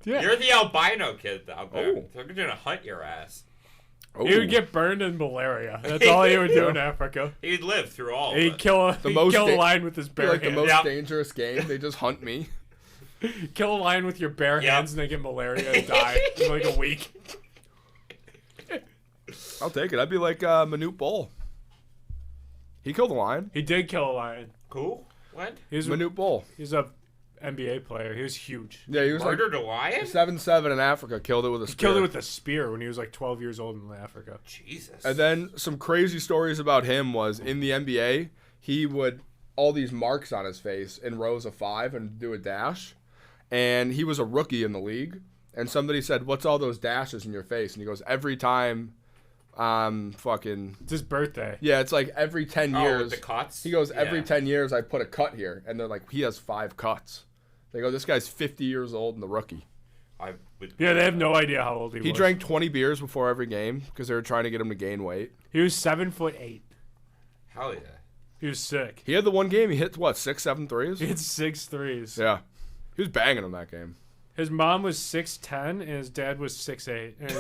Yeah. You're the albino kid out there. Oh. They're gonna hunt your ass. Oh. He would get burned in malaria. That's all he would do in Africa. He'd live through all of He'd it. kill a lion with his bare like hands. the most dangerous game. They just hunt me. Kill a lion with your bare hands and they get malaria and die in like a week. I'll take it. I'd be like Manute Bol. He killed a lion. He did kill a lion. Cool. What? Manute Bol. He's a NBA player. He was huge. Yeah, he was Murdered a lion? 7'7" in Africa. Killed it with a spear. Killed it with a spear when he was like 12 years old in Africa. Jesus. And then some crazy stories about him was in the NBA, he would all these marks on his face in rows of 5 and do a dash. And he was a rookie in the league. And somebody said, "What's all those dashes in your face?" And he goes, "Every time fucking..." It's his birthday. Yeah, it's like every 10 years. With the cuts? He goes, every 10 years I put a cut here. And they're like, he has 5 cuts. They go, this guy's 50 years old and the rookie. Yeah, they have no idea how old he was. He drank 20 beers before every game because they were trying to get him to gain weight. He was 7'8". Hell yeah. He was sick. He had the one game, he hit, 6, 7 threes? He hit 6 threes. Yeah. He was banging them that game. His mom was 6'10", and his dad was 6'8". And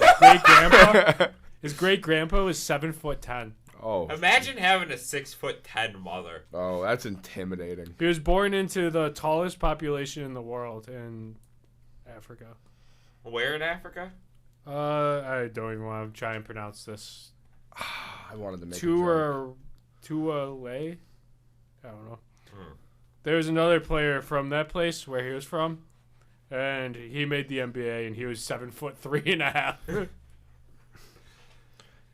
his great-grandpa was 7'10". Oh. Imagine having a 6'10" mother. Oh, that's intimidating. He was born into the tallest population in the world in Africa. Where in Africa? I don't even want to try and pronounce this. I wanted to make Tualay? I don't know. There was another player from that place where he was from, and he made the NBA, and he was 7'3.5".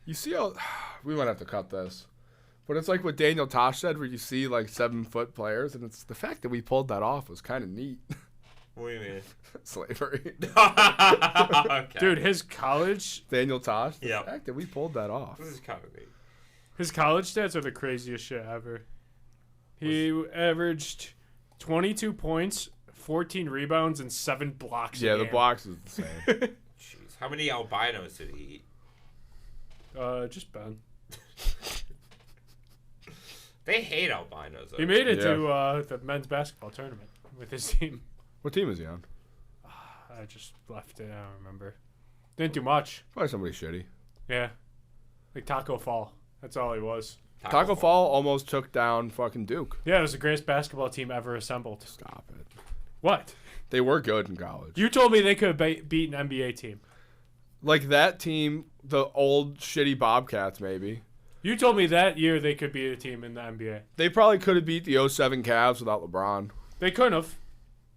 You see how... We might have to cut this. But it's like what Daniel Tosh said, where you see like 7-foot players, and it's the fact that we pulled that off was kind of neat. What do you mean? Slavery. Okay. Dude, his college... Daniel Tosh, the Yep. fact that we pulled that off. This is kind of neat. His college stats are the craziest shit ever. He averaged 22 points, 14 rebounds, and 7 blocks. Yeah, the blocks is the same. Jeez. How many albinos did he eat? Just Ben. They hate albinos. Though. He made it to the men's basketball tournament with his team. What team is he on? I just left it. I don't remember. Didn't do much. Probably somebody shitty. Yeah. Like Taco Fall. That's all he was. Taco Fall almost took down fucking Duke. Yeah, it was the greatest basketball team ever assembled. Stop it. What? They were good in college. You told me they could beat an NBA team. Like that team, the old shitty Bobcats, maybe. You told me that year they could beat a team in the NBA. They probably could have beat the 07 Cavs without LeBron. They couldn't have.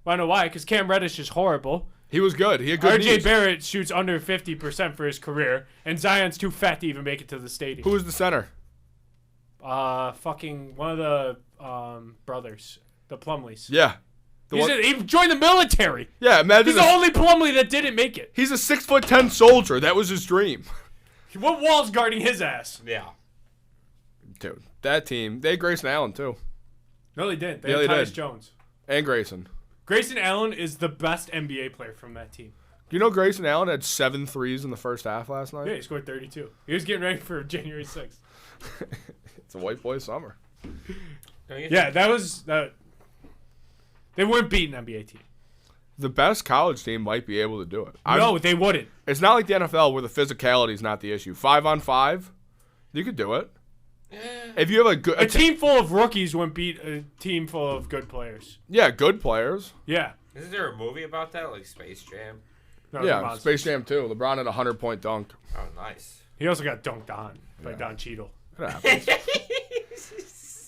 I know why. Because Cam Reddish is horrible. He was good. He had good RJ knees. Barrett shoots under 50% for his career. And Zion's too fat to even make it to the stadium. Who was the center? Fucking one of the brothers. The Plumleys. Yeah. He joined the military. Yeah, imagine. He's the only Plumlee that didn't make it. He's a 6'10" soldier. That was his dream. What wall's guarding his ass? Yeah. Dude, that team. They had Grayson Allen, too. No, they didn't. They Yeah, had they Tyus did. Jones. And Grayson. Grayson Allen is the best NBA player from that team. Do you know Grayson Allen had 7 threes in the first half last night? Yeah, he scored 32. He was getting ready for January 6th. It's a white boy summer. Yeah, that was... They weren't beating an NBA team. The best college team might be able to do it. No, they wouldn't. It's not like the NFL where the physicality is not the issue. 5-on-5, you could do it. If you have a good... A team full of rookies wouldn't beat a team full of good players. Yeah, good players. Yeah. Isn't there a movie about that, like Space Jam? No, Yeah, Space Jam 2. LeBron had a 100-point dunk. Oh, nice. He also got dunked on by Don Cheadle. It happens.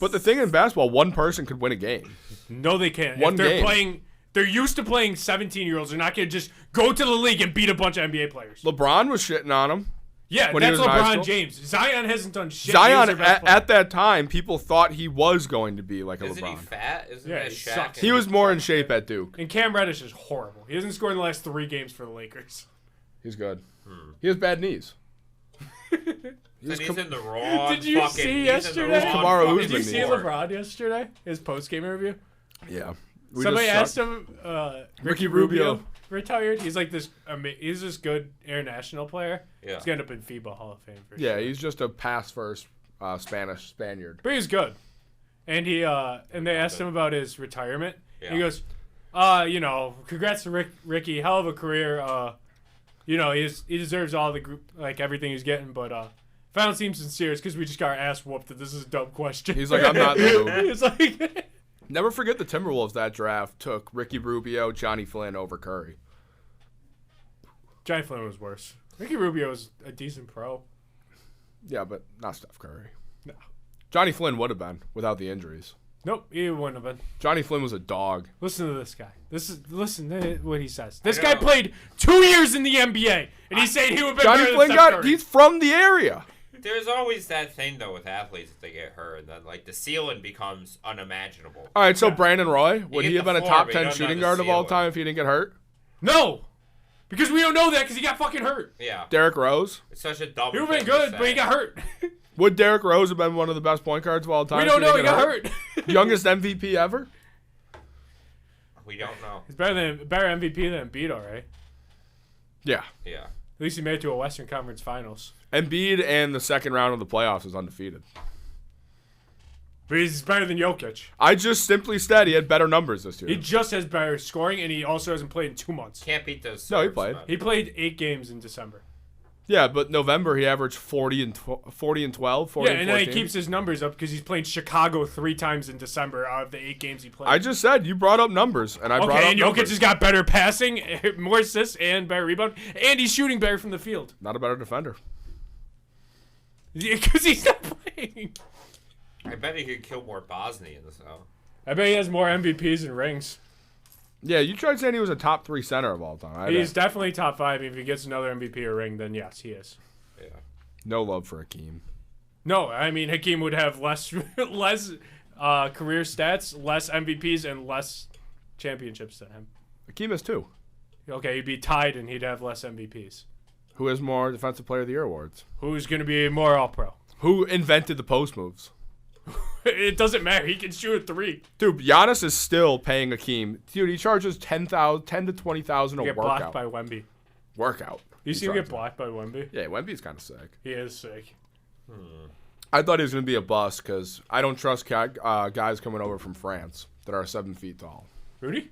But the thing in basketball, one person could win a game. No, they can't. One if they're game. playing... They're used to playing 17-year-olds. They're not going to just go to the league and beat a bunch of NBA players. LeBron was shitting on him. Yeah, when he that's was in high LeBron school? James. Zion hasn't done shit. He was Zion, their best player. at that time, people thought he was going to be like a Isn't LeBron. he fat? Isn't Yeah, that he Shaq? sucks. He was more in shape at Duke. And Cam Reddish is horrible. He hasn't scored in the last 3 games for the Lakers. He's good. He has bad knees. He's in the wrong. Did you fucking, see he's yesterday? In the wrong Kamaru fucking Usman Did you see knees. sport. LeBron yesterday? His post-game interview? Yeah. Somebody asked him, Ricky Rubio Rubio. retired. He's like this. He's this good international player. Yeah. He's gonna end up in FIBA Hall of Fame for Yeah, sure. he's just a pass first Spaniard. But he's good. And he and they asked him about his retirement. Yeah. He goes, congrats to Ricky, hell of a career. He deserves all the group, like everything he's getting. But if I don't seem sincere, it's because we just got our ass whooped. That this is a dumb question. He's like, I'm not in the mood. It's like. Never forget the Timberwolves that draft took Ricky Rubio, Johnny Flynn over Curry. Johnny Flynn was worse. Ricky Rubio was a decent pro. Yeah, but not Steph Curry. No. Johnny Flynn would have been without the injuries. Nope, he wouldn't have been. Johnny Flynn was a dog. Listen to this guy. Listen to what he says. This I guy know. played 2 years in the NBA, and he's saying he would have been Johnny better Flynn than Steph Curry. he's from the area. There's always that thing though with athletes if they get hurt, and then like the ceiling becomes unimaginable. All right, so Brandon Roy, would get he have the been a floor, top but you 10 don't know shooting the guard of all ceiling. time if he didn't get hurt? No, because we don't know that because he got fucking hurt. Yeah, Derrick Rose? it's such a dumb. He would have been thing to good, but he say. got hurt. Would Derrick Rose have been one of the best point guards of all time? We if don't know. He didn't got get hurt. Youngest MVP ever? We don't know. He's better MVP than Embiid, all right. Yeah. Yeah. At least he made it to a Western Conference Finals. Embiid and the second round of the playoffs is undefeated. But he's better than Jokic. I just simply said he had better numbers this year. He just has better scoring, and he also hasn't played in 2 months. Can't beat those. No, he Serbs, played. man. He played 8 games in December. Yeah, but November he averaged 40 and 12, 40 Yeah, and and then he 14. keeps his numbers up because he's playing Chicago 3 times in December out of the 8 games he played. I just said you brought up numbers, and I brought Okay, up and Jokic numbers. has got better passing, more assists, and better rebound, and he's shooting better from the field. Not a better defender. Because he's not playing. I bet he could kill more Bosnians though. I bet he has more MVPs and rings. Yeah, you tried saying he was a top 3 center of all time. He's definitely top 5. If he gets another MVP or ring, then yes, he is. Yeah. no love for Hakeem. No, I mean Hakeem would have less career stats, less MVPs, and less championships than him. Hakeem has 2. Okay, he'd be tied, and he'd have less MVPs. Who has more Defensive Player of the Year awards? Who's going to be more All-Pro? Who invented the post moves? It doesn't matter. He can shoot a 3. Dude, Giannis is still paying Hakeem. Dude, he charges $10,000 to $20,000 a Get workout. blocked by Wemby. Workout. You He see him get charges. blocked by Wemby? Yeah, Wemby's kind of sick. He is sick. I thought he was going to be a bust because I don't trust guys coming over from France that are 7 feet tall. Rudy?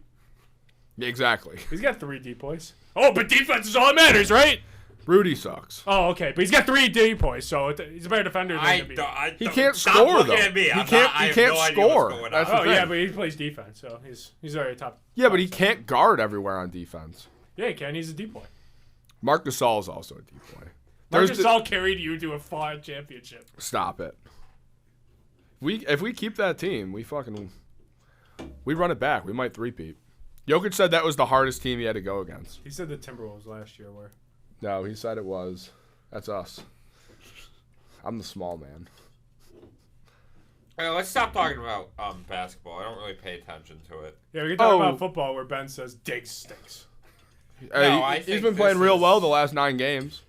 Yeah, exactly. He's got 3 depoys. Oh, but defense is all that matters, right? Rudy sucks. Oh, okay. But he's got 3 depoys, so he's a better defender than Embiid. He can't stop score, looking though. At me. He I'm can't- not- I he have can't no idea score. what's going That's on. the Oh, yeah, thing. but he plays defense, so he's already top. Yeah, but he can't guard everywhere on defense. Yeah, he can. He's a depoy. Marc Gasol is also a decoy. Marc There's Gasol carried you to a far championship. Stop it. If we keep that team, we run it back. We might three-peat. Jokic said that was the hardest team he had to go against. He said the Timberwolves last year were. No, he said it was. That's us. I'm the small man. Hey, let's stop talking about basketball. I don't really pay attention to it. Yeah, we can talk Oh. about football where Ben says Diggs stinks. I He's think been playing this real is- well the last 9 games.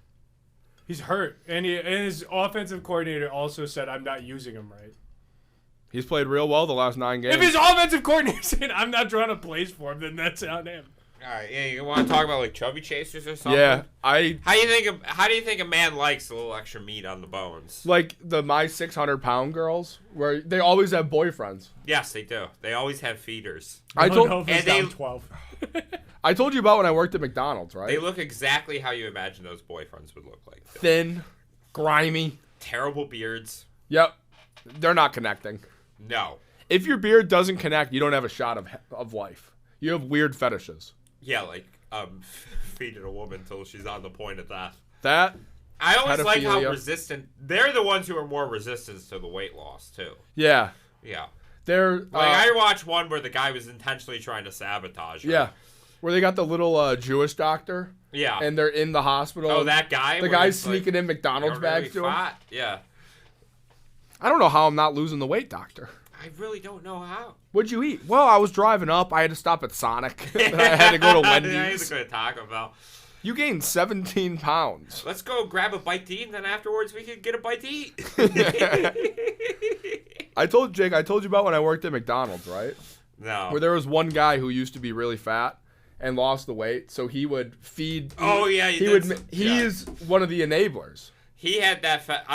He's hurt, and his offensive coordinator also said, "I'm not using him right." He's played real well the last 9 games. If his offensive coordinator said, "I'm not drawing up plays for him," then that's on him. All right, yeah, you want to talk about like chubby chasers or something? Yeah, How do you think a man likes a little extra meat on the bones? like my 600-pound girls, where they always have boyfriends. Yes, they do. They always have feeders. I don't know told if he's and down they- 12. I told you about when I worked at McDonald's, right? They look exactly how you imagine those boyfriends would look like. Thin, grimy. Terrible beards. Yep, they're not connecting. No. If your beard doesn't connect, you don't have a shot of life. You have weird fetishes. Yeah, like feeding a woman until she's on the point of death. That, I always like how Pedophilia. resistant. They're the ones who are more resistant to the weight loss too. yeah, Yeah. they're Like I watched one where the guy was intentionally trying to sabotage her. yeah. Where they got the little Jewish doctor. Yeah. And they're in the hospital. Oh, that guy? The guy's sneaking in McDonald's you're bags to really him. fat. Yeah. I don't know how I'm not losing the weight, doctor. I really don't know how. What'd you eat? Well, I was driving up. I had to stop at Sonic. Then I had to go to I had to Wendy's. go to Taco Bell. You gained 17 pounds. Let's go grab a bite to eat, and then afterwards we can get a bite to eat. I told Jake, I told you about when I worked at McDonald's, right? No. Where there was one guy who used to be really fat and lost the weight, so he would feed. Oh yeah, he is one of the enablers. He had that fat.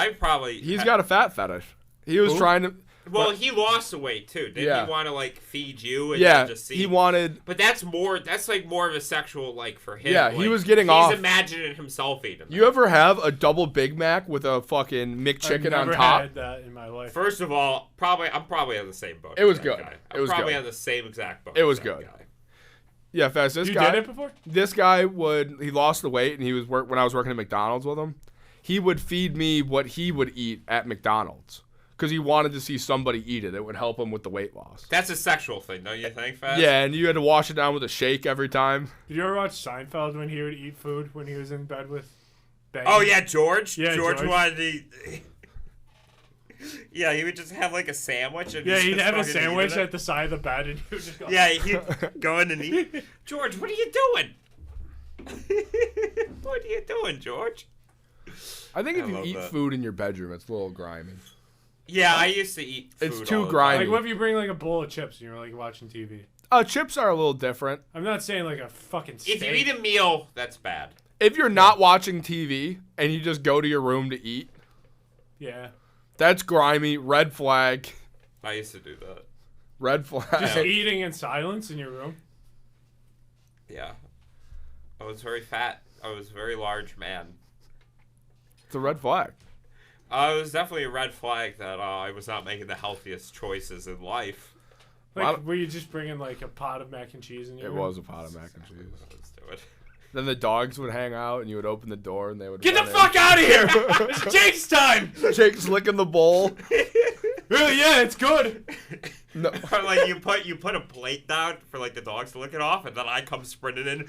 He's got a fat fetish. He was trying to. Well, he lost the weight too. Didn't he want to like feed you? And Yeah, just see? he wanted. But that's like more of a sexual like for him. Yeah, like, he was getting he's off. He's imagining himself eating. You ever have a double Big Mac with a fucking McChicken on top? I've never had that in my life. First of all, I'm probably on the same boat. It was as that good. guy. It was probably good. on the same exact boat. It was as that good. guy. Yeah, fast. You did it before? This guy he lost the weight, and he was when I was working at McDonald's with him. He would feed me what he would eat at McDonald's because he wanted to see somebody eat it. It would help him with the weight loss. That's a sexual thing, don't you think, Faz? Yeah, and you had to wash it down with a shake every time. Did you ever watch Seinfeld when he would eat food when he was in bed with Ben? Oh yeah, George. Yeah, George wanted to eat. Yeah, he would just have like a sandwich. And Yeah, just he'd have a fucking sandwich eat it. at the side of the bed, and he would just go. Yeah, he'd go in and eat. George, what are you doing? What are you doing, George? I think if I you love eat that. food in your bedroom, it's a little grimy. Yeah, I used to eat food. It's too all the grimy. Like, what if you bring like a bowl of chips and you're like watching TV? Chips are a little different. I'm not saying like a fucking steak. If you eat a meal, that's bad. If you're not watching TV and you just go to your room to eat, Yeah. that's grimy. Red flag. I used to do that. Red flag. Just eating in silence in your room? Yeah. I was very fat. I was a very large man. It's a red flag. It was definitely a red flag that I was not making the healthiest choices in life. Like, were you just bringing like a pot of mac and cheese in your It room? was a pot of mac and cheese. Let's do it. Then the dogs would hang out, and you would open the door, and they would Get the run in. fuck out of here! It's Jake's time! Jake's licking the bowl. Really? Yeah, it's good. No. Or like you put a plate down for like the dogs to lick it off, and then I come sprinting in.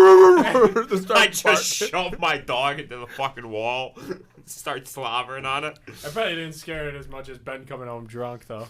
I just shove my dog into the fucking wall, and start slobbering on it. I probably didn't scare it as much as Ben coming home drunk, though.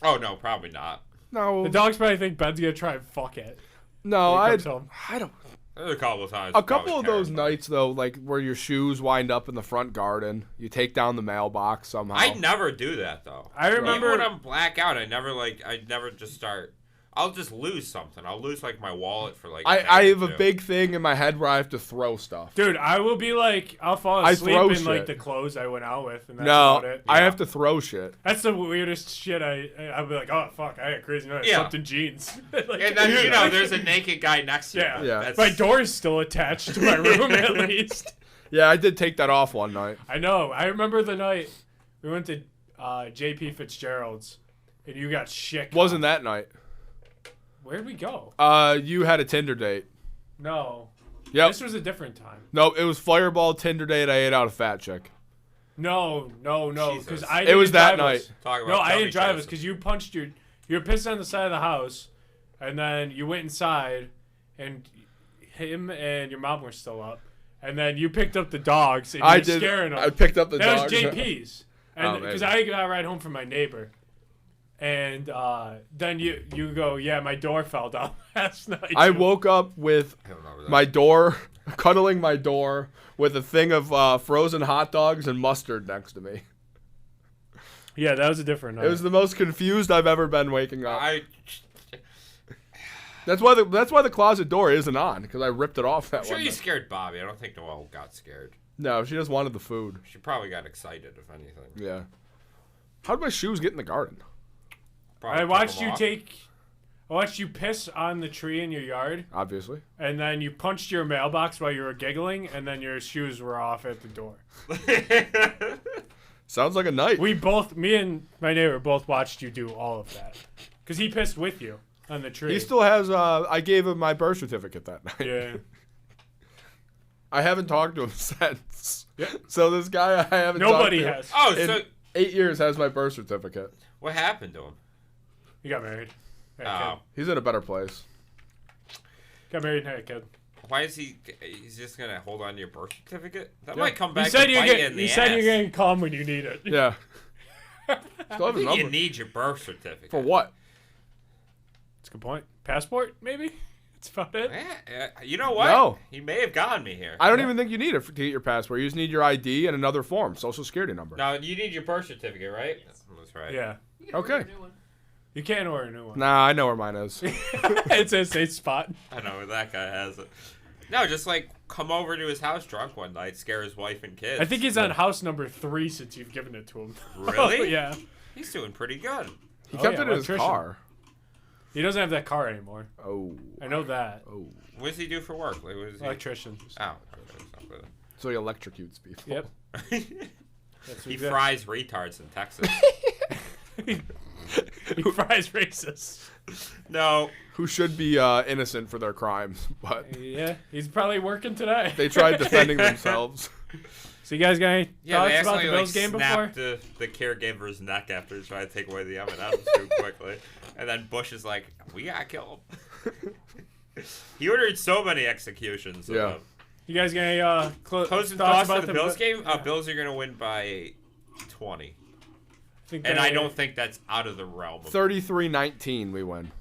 Oh no, probably not. No. The dogs probably think Ben's gonna try and fuck it. No, When he I comes home. don't. There's a couple of times. A couple of those nights though, like where your shoes wind up in the front garden, you take down the mailbox somehow. I never do that though. I remember- Even when I'm blackout, I never just start. I'll just lose something. I'll lose like my wallet for like. I have a big thing in my head where I have to throw stuff. Dude, I will be like, I'll fall I asleep throw in shit. like the clothes I went out with, and that's No, about it. I Yeah. have to throw shit. That's the weirdest shit. I'll be like, oh fuck, I had crazy night. I Yeah. slept in jeans. Like, And then you know, there's a naked guy next to you. Yeah. Yeah. That's, my door is still attached to my room at least. Yeah, I did take that off one night. I know. I remember the night we went to J.P. Fitzgerald's, and you got shit. Wasn't that night? Where'd we go? You had a Tinder date. No. Yep. This was a different time. No, it was Fireball Tinder date. I ate out a fat chick. No, Jesus. because I. It was didn't that drive us. night. Talk about No, I dummy didn't drive us choices. because you punched you were pissed on the side of the house, and then you went inside, and him and your mom were still up, and then you picked up the dogs and you I were did. scaring them. I picked up the that dogs. was JP's, Oh, and because maybe. I got a ride home from my neighbor, and then you go, yeah, my door fell down last night. I too." woke up with I don't know that. my door, cuddling my door with a thing of frozen hot dogs and mustard next to me. Yeah, that was a different night. It was the most confused I've ever been waking up. I'm That's why the closet door isn't on because I ripped it off that sure one you night. scared Bobby. I don't think Noelle got scared. No, she just wanted the food. She probably got excited, if anything. Yeah. How did my shoes get in the garden? Probably I took watched them you off. I watched you piss on the tree in your yard, Obviously. and then you punched your mailbox while you were giggling, and then your shoes were off at the door. Sounds like a night. Me and my neighbor both watched you do all of that. Because he pissed with you on the tree. He still has. I gave him my birth certificate that night. Yeah. I haven't talked to him since. Yep. So this guy I haven't. Nobody talked to has. Oh, in so 8 years has my birth certificate. what happened to him? You got married. Had a Oh. kid. He's in a better place. Got married and had a kid. Why is he? He's just gonna hold on to your birth certificate? That Yeah. might come back. You said to you bite you in the said ass. you're getting calm when you need it. Yeah. Still I have his think you number. need your birth certificate. For what? That's a good point. Passport, maybe. That's about it. You know what? No. He may have gotten me here. I don't even think you need it to get your passport. You just need your ID and another form, social security number. No, you need your birth certificate, right? Yes. That's right. Yeah. You can order Okay. a new one. You can't order a new one. Nah, I know where mine is. It's a safe spot. I know where that guy has it. No, just like come over to his house drunk one night, scare his wife and kids. I think he's on house number 3 since you've given it to him. Really? Yeah. He's doing pretty good. He Oh, kept yeah, it in his electrician. car. He doesn't have that car anymore. Oh. I know that. Oh. What does he do for work? Like, what is he? Electrician. Oh. So he electrocutes people. Yep. he That's what fries retards in Texas. He fries racists. No. Who should be innocent for their crimes, but Yeah, he's probably working today. they tried defending themselves. So you guys got any Yeah, they thoughts about actually the Bills game before? snapped the caregiver's neck after trying to take away the M&Ms too quickly. And then Bush is like, we gotta kill him. He ordered so many executions. of Yeah. them. You guys got any Closing thoughts for the Bills game? Bills are gonna win by 20. And I don't think that's out of the realm. Of 33-19 we win.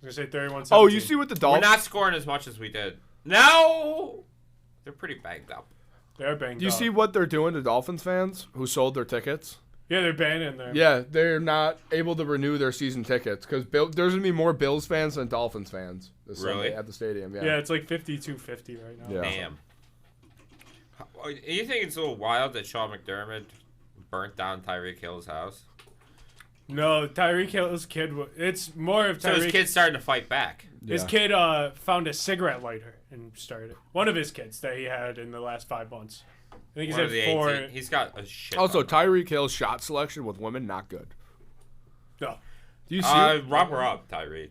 I was gonna say 31. Oh, you see what the We're Dolphins... not scoring as much as we did. No! They're pretty banged up. They're banged Do you up. see what they're doing to Dolphins fans who sold their tickets? Yeah, they're banning them. Yeah, they're not able to renew their season tickets because there's going to be more Bills fans than Dolphins fans this Really? Sunday at the stadium. Yeah. Yeah, it's like 52-50 right now. Yeah. Damn. You think it's a little wild that Sean McDermott burnt down Tyreek Hill's house? No, Tyreek Hill's kid. It's more of So his Tyreek. kid's starting to fight back. His Yeah. kid found a cigarette lighter and started it. One of his kids that he had in the last 5 months. I think he's One of the had 4. 18 He's got a shit. Also, ton of Tyreek Hill's shot selection with women, not good. No. Do you see? rub her up, Tyreek.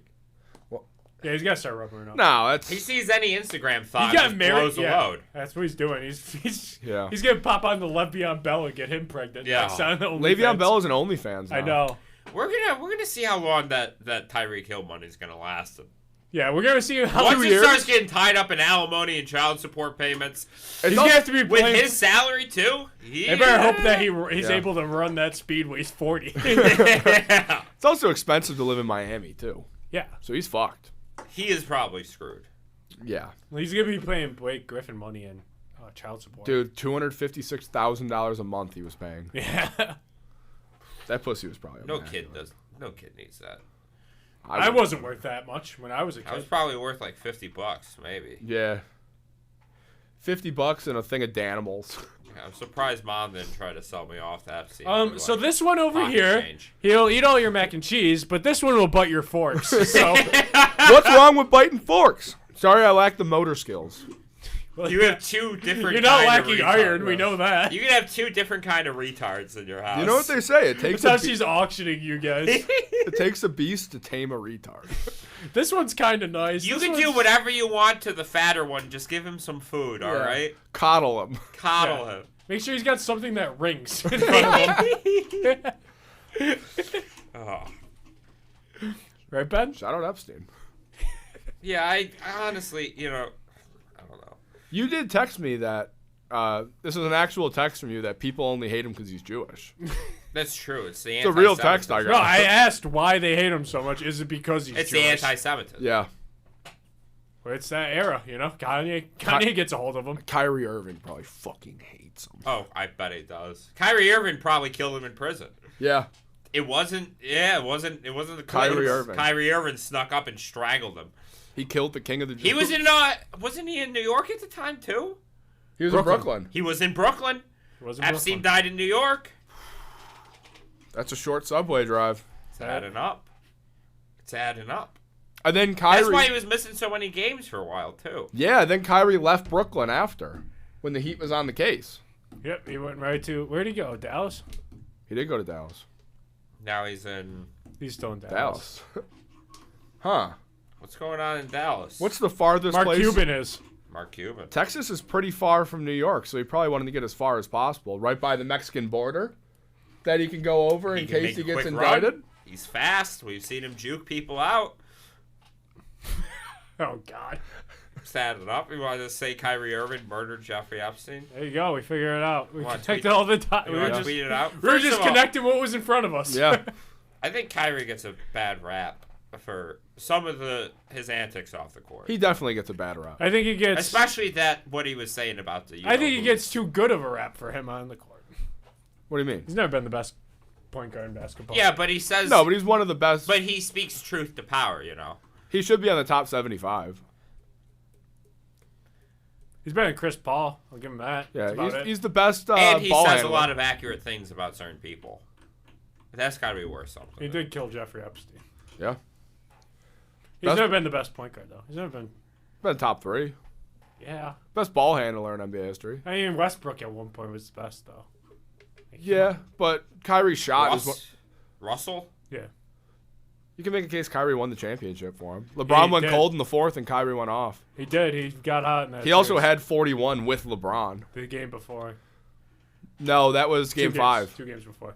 Yeah, he's got to start rubbing it up. No, that's... He sees any Instagram thought, He got just married. blows a Yeah, load. that's what he's doing. He's Yeah. He's gonna pop on the Le'Veon Bell and get him pregnant. Yeah. next on Le'Veon OnlyFans. Bell is an OnlyFans now. I know. We're gonna see how long that Tyreek Hill money's gonna last him. Yeah, we're gonna see how Once 2 he years? starts getting tied up in alimony and child support payments, It's he's also, gonna have to be with playing. his salary too. They better hope that he's Yeah. able to run that speed when he's 40. Yeah. it's also expensive to live in Miami, too. Yeah, So he's fucked. He is probably screwed. Yeah. well, he's gonna be paying Blake Griffin money in child support. Dude, $256,000 a month he was paying. Yeah, That pussy was probably No immaculate. kid does. No kid needs that. I wasn't worth that much when I was a I was kid. probably worth like $50, maybe. Yeah. $50 and a thing of Danimals. Yeah, I'm surprised Mom didn't try to sell me off to Epstein. for, So like, this one over pocket here, change. he'll eat all your mac and cheese, but this one will butt your forks. So What's wrong with biting forks? Sorry, I lack the motor skills. You have two different. you're not kind of lacking retard- iron. We know that. You can have two different kind of retards in your house. You know what they say? It takes That's how a she's auctioning you guys. it takes a beast to tame a retard. This one's kind of nice. You This can do one's- whatever you want to the fatter one. Just give him some food, all Yeah. right? Coddle him. Coddle Yeah. him. Make sure he's got something that rings in front of him. Oh. Right, Ben? Shout out Epstein. Yeah, I honestly, I don't know. You did text me that this is an actual text from you that people only hate him because he's Jewish. That's true. It's the It's a real text I anti-Semitism. got. No, I asked why they hate him so much. Is it because he's It's Jewish? the anti-Semitism. Yeah. Well, it's that era, Kanye gets a hold of him. Kyrie Irving probably fucking hates him. Oh, I bet he does. Kyrie Irving probably killed him in prison. Yeah. It wasn't the Kyrie Clintons. Irving. Kyrie Irving snuck up and strangled him. He killed the king of the Jews. He was wasn't he in New York at the time too? He was Brooklyn. in Brooklyn. He was in Brooklyn. It wasn't Epstein Brooklyn. died in New York. That's a short subway drive. It's adding up. It's adding up. And then Kyrie. That's why he was missing so many games for a while too. Yeah, then Kyrie left Brooklyn after when the Heat was on the case. Yep, he went right to where'd he go? Dallas. He did go to Dallas. Now he's in. He's still in Dallas. Dallas. Huh. What's going on in Dallas? What's the farthest Mark place? Cuban is. Mark Cuban? Texas is pretty far from New York, so he probably wanted to get as far as possible, right by the Mexican border, that he can go over in can case make he a gets quick run. indicted. He's fast. We've seen him juke people out. Oh, God. Sad it up. We wanted to say Kyrie Irving murdered Jeffrey Epstein. There you go. We figured it out. We wanna connected tweet- all the time. You want to tweet it out? We were First just of all, connecting what was in front of us. Yeah. I think Kyrie gets a bad rap for some of his antics off the court. He definitely gets a bad rap. I think he gets... Especially what he was saying about the... I think he gets too good of a rap for him on the court. What do you mean? He's never been the best point guard in basketball. Yeah, but he says... No, but he's one of the best. But he speaks truth to power, He should be on the top 75. He's better than Chris Paul. I'll give him that. Yeah, he's the best and he ball says handler. a lot of accurate things about certain people. That's got to be worth something. He did kill Jeffrey Epstein. Yeah. He's Best- never been the best point guard, though. He's never been... Been top 3. Yeah. Best ball handler in NBA history. I mean, Westbrook at one point was the best, though. Yeah, but Kyrie's shot is what... Russell? Yeah. You can make a case Kyrie won the championship for him. Yeah, LeBron he went did. cold in the 4th, and Kyrie went off. He did. He got hot in that He also series. had 41 with LeBron. The game before. No, that was game 5. 2 games before.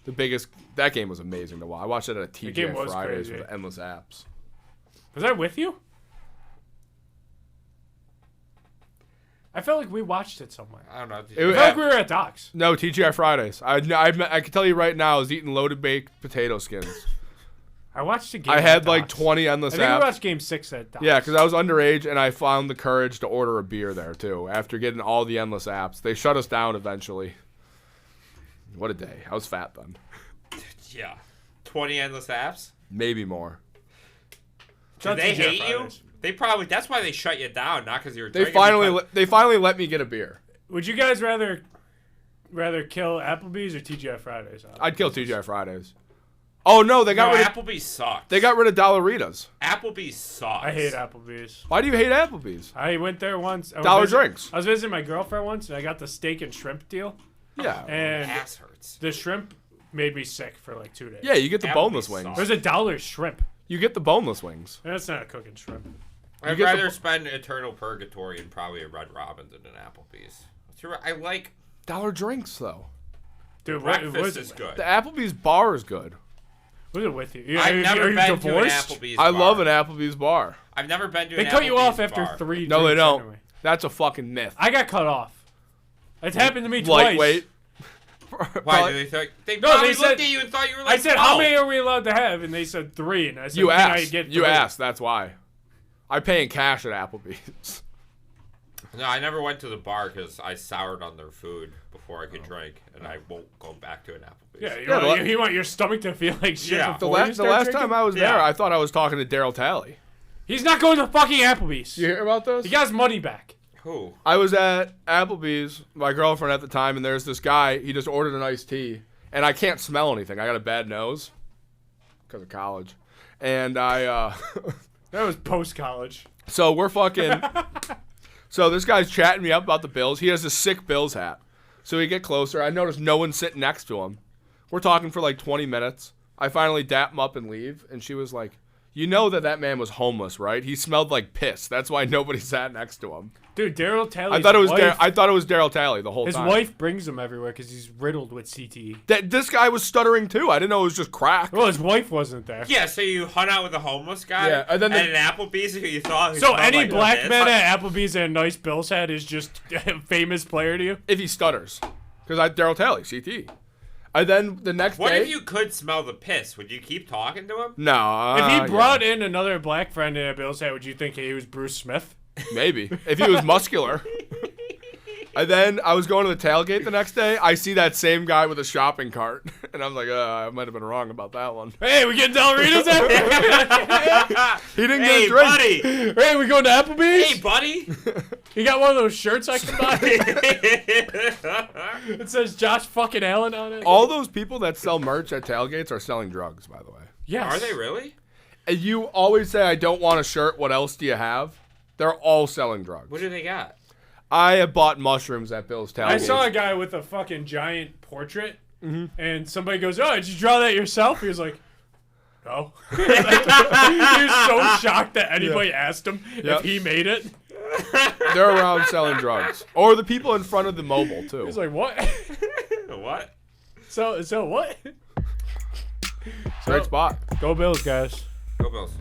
The biggest... That game was amazing to watch. I watched it at game TGI was Fridays crazy. with endless apps. Was I with you? I felt like we watched it somewhere. I don't know. It I was- felt like we were at Doc's. No, TGI Fridays. I can tell you right now, I was eating loaded baked potato skins. I watched a game. I had at like Doc's. 20 I endless think we apps. watched Game 6 at Doc's. Yeah, because I was underage and I found the courage to order a beer there too. After getting all the endless apps, they shut us down eventually. What a day! I was fat then. Yeah. 20 endless apps? Maybe more. Did they hate you? They probably... That's why they shut you down, not because you were They drinking. finally let me get a beer. Would you guys rather kill Applebee's or TGI Fridays? I'd kill TGI Fridays. Oh no, they got rid of Applebee's sucks. they got rid of Dollaritas. Applebee's sucks. I hate Applebee's. Why do you hate Applebee's? I went there once. Dollar drinks. I was visiting my girlfriend once, and I got the steak and shrimp deal. Yeah. And Ass hurts. the shrimp made me sick for like 2 days. Yeah, you get the Applebee's boneless sucks. wings. There's $1 shrimp. You get the boneless wings. That's not a cooking shrimp. I'd get the rather bo- spend eternal purgatory in probably a Red Robin than an Applebee's. I like... Dollar drinks though. Dude, what Breakfast was is good. The Applebee's bar is good. Was it with you? I've never are you been to an divorced? Applebee's I bar. love an Applebee's bar. I've never been to They an cut you off Applebee's after bar. 3 No, they drinks don't. anyway. That's a fucking myth. I got cut off. It's happened to me twice. Lightweight. Why? Did they think... They No, probably they said- looked at you and thought you were like... I said, how many are we allowed to have? And they said 3. And I said, You can I asked. get You 3? asked. That's why. I pay in cash at Applebee's. No, I never went to the bar because I soured on their food before I could drink, and I won't go back to an Applebee's. Yeah, Yeah, you want your stomach to feel like shit Yeah. before you The start last drinking? time I was there, Yeah. I thought I was talking to Daryl Talley. He's not going to fucking Applebee's. You hear about this? He got his money back. Who? I was at Applebee's, my girlfriend at the time, and there's this guy. He just ordered an iced tea, and I can't smell anything. I got a bad nose because of college, and I. That was post-college. So we're fucking. So this guy's chatting me up about the Bills. He has a sick Bills hat. So we get closer. I notice no one's sitting next to him. We're talking for like 20 minutes. I finally dap him up and leave, and she was like, "You know that man was homeless, right? He smelled like piss. That's why nobody sat next to him." Dude, Daryl Talley's I thought it was wife, I thought it was Daryl Talley the whole his time. wife brings him everywhere because he's riddled with CTE. This guy was stuttering too. I didn't know it was just crack. Well, his wife wasn't there. Yeah, so you hung out with a homeless guy Yeah, and then at an Applebee's who you thought... So smelled any like black piss? man at Applebee's and a nice Bills hat is just a famous player to you? If he stutters, because I Daryl Talley, CT. And then the next What day. if you could smell the piss? Would you keep talking to him? No. If he brought in another black friend in a Bills hat, would you think he was Bruce Smith? Maybe. If he was muscular. And then I was going to the tailgate the next day. I see that same guy with a shopping cart. And I was like, I might have been wrong about that one. Hey, we getting Dellaritas after? He didn't Hey, get a drink. buddy! Hey, we going to Applebee's? Hey, buddy! You got one of those shirts I can buy? It says Josh fucking Allen on it. All those people that sell merch at tailgates are selling drugs, by the way. Yes. Are they really? And you always say, I don't want a shirt. What else do you have? They're all selling drugs. What do they got? I have bought mushrooms at Bill's tailgate. I saw a guy with a fucking giant portrait, and somebody goes, "Oh, did you draw that yourself?" He was like, "No." He was so shocked that anybody asked him Yep. if he made it. They're around selling drugs. Or the people in front of the mobile, too. He's like, "What?" What? So what? Great spot. Go Bills, guys. Go Bills.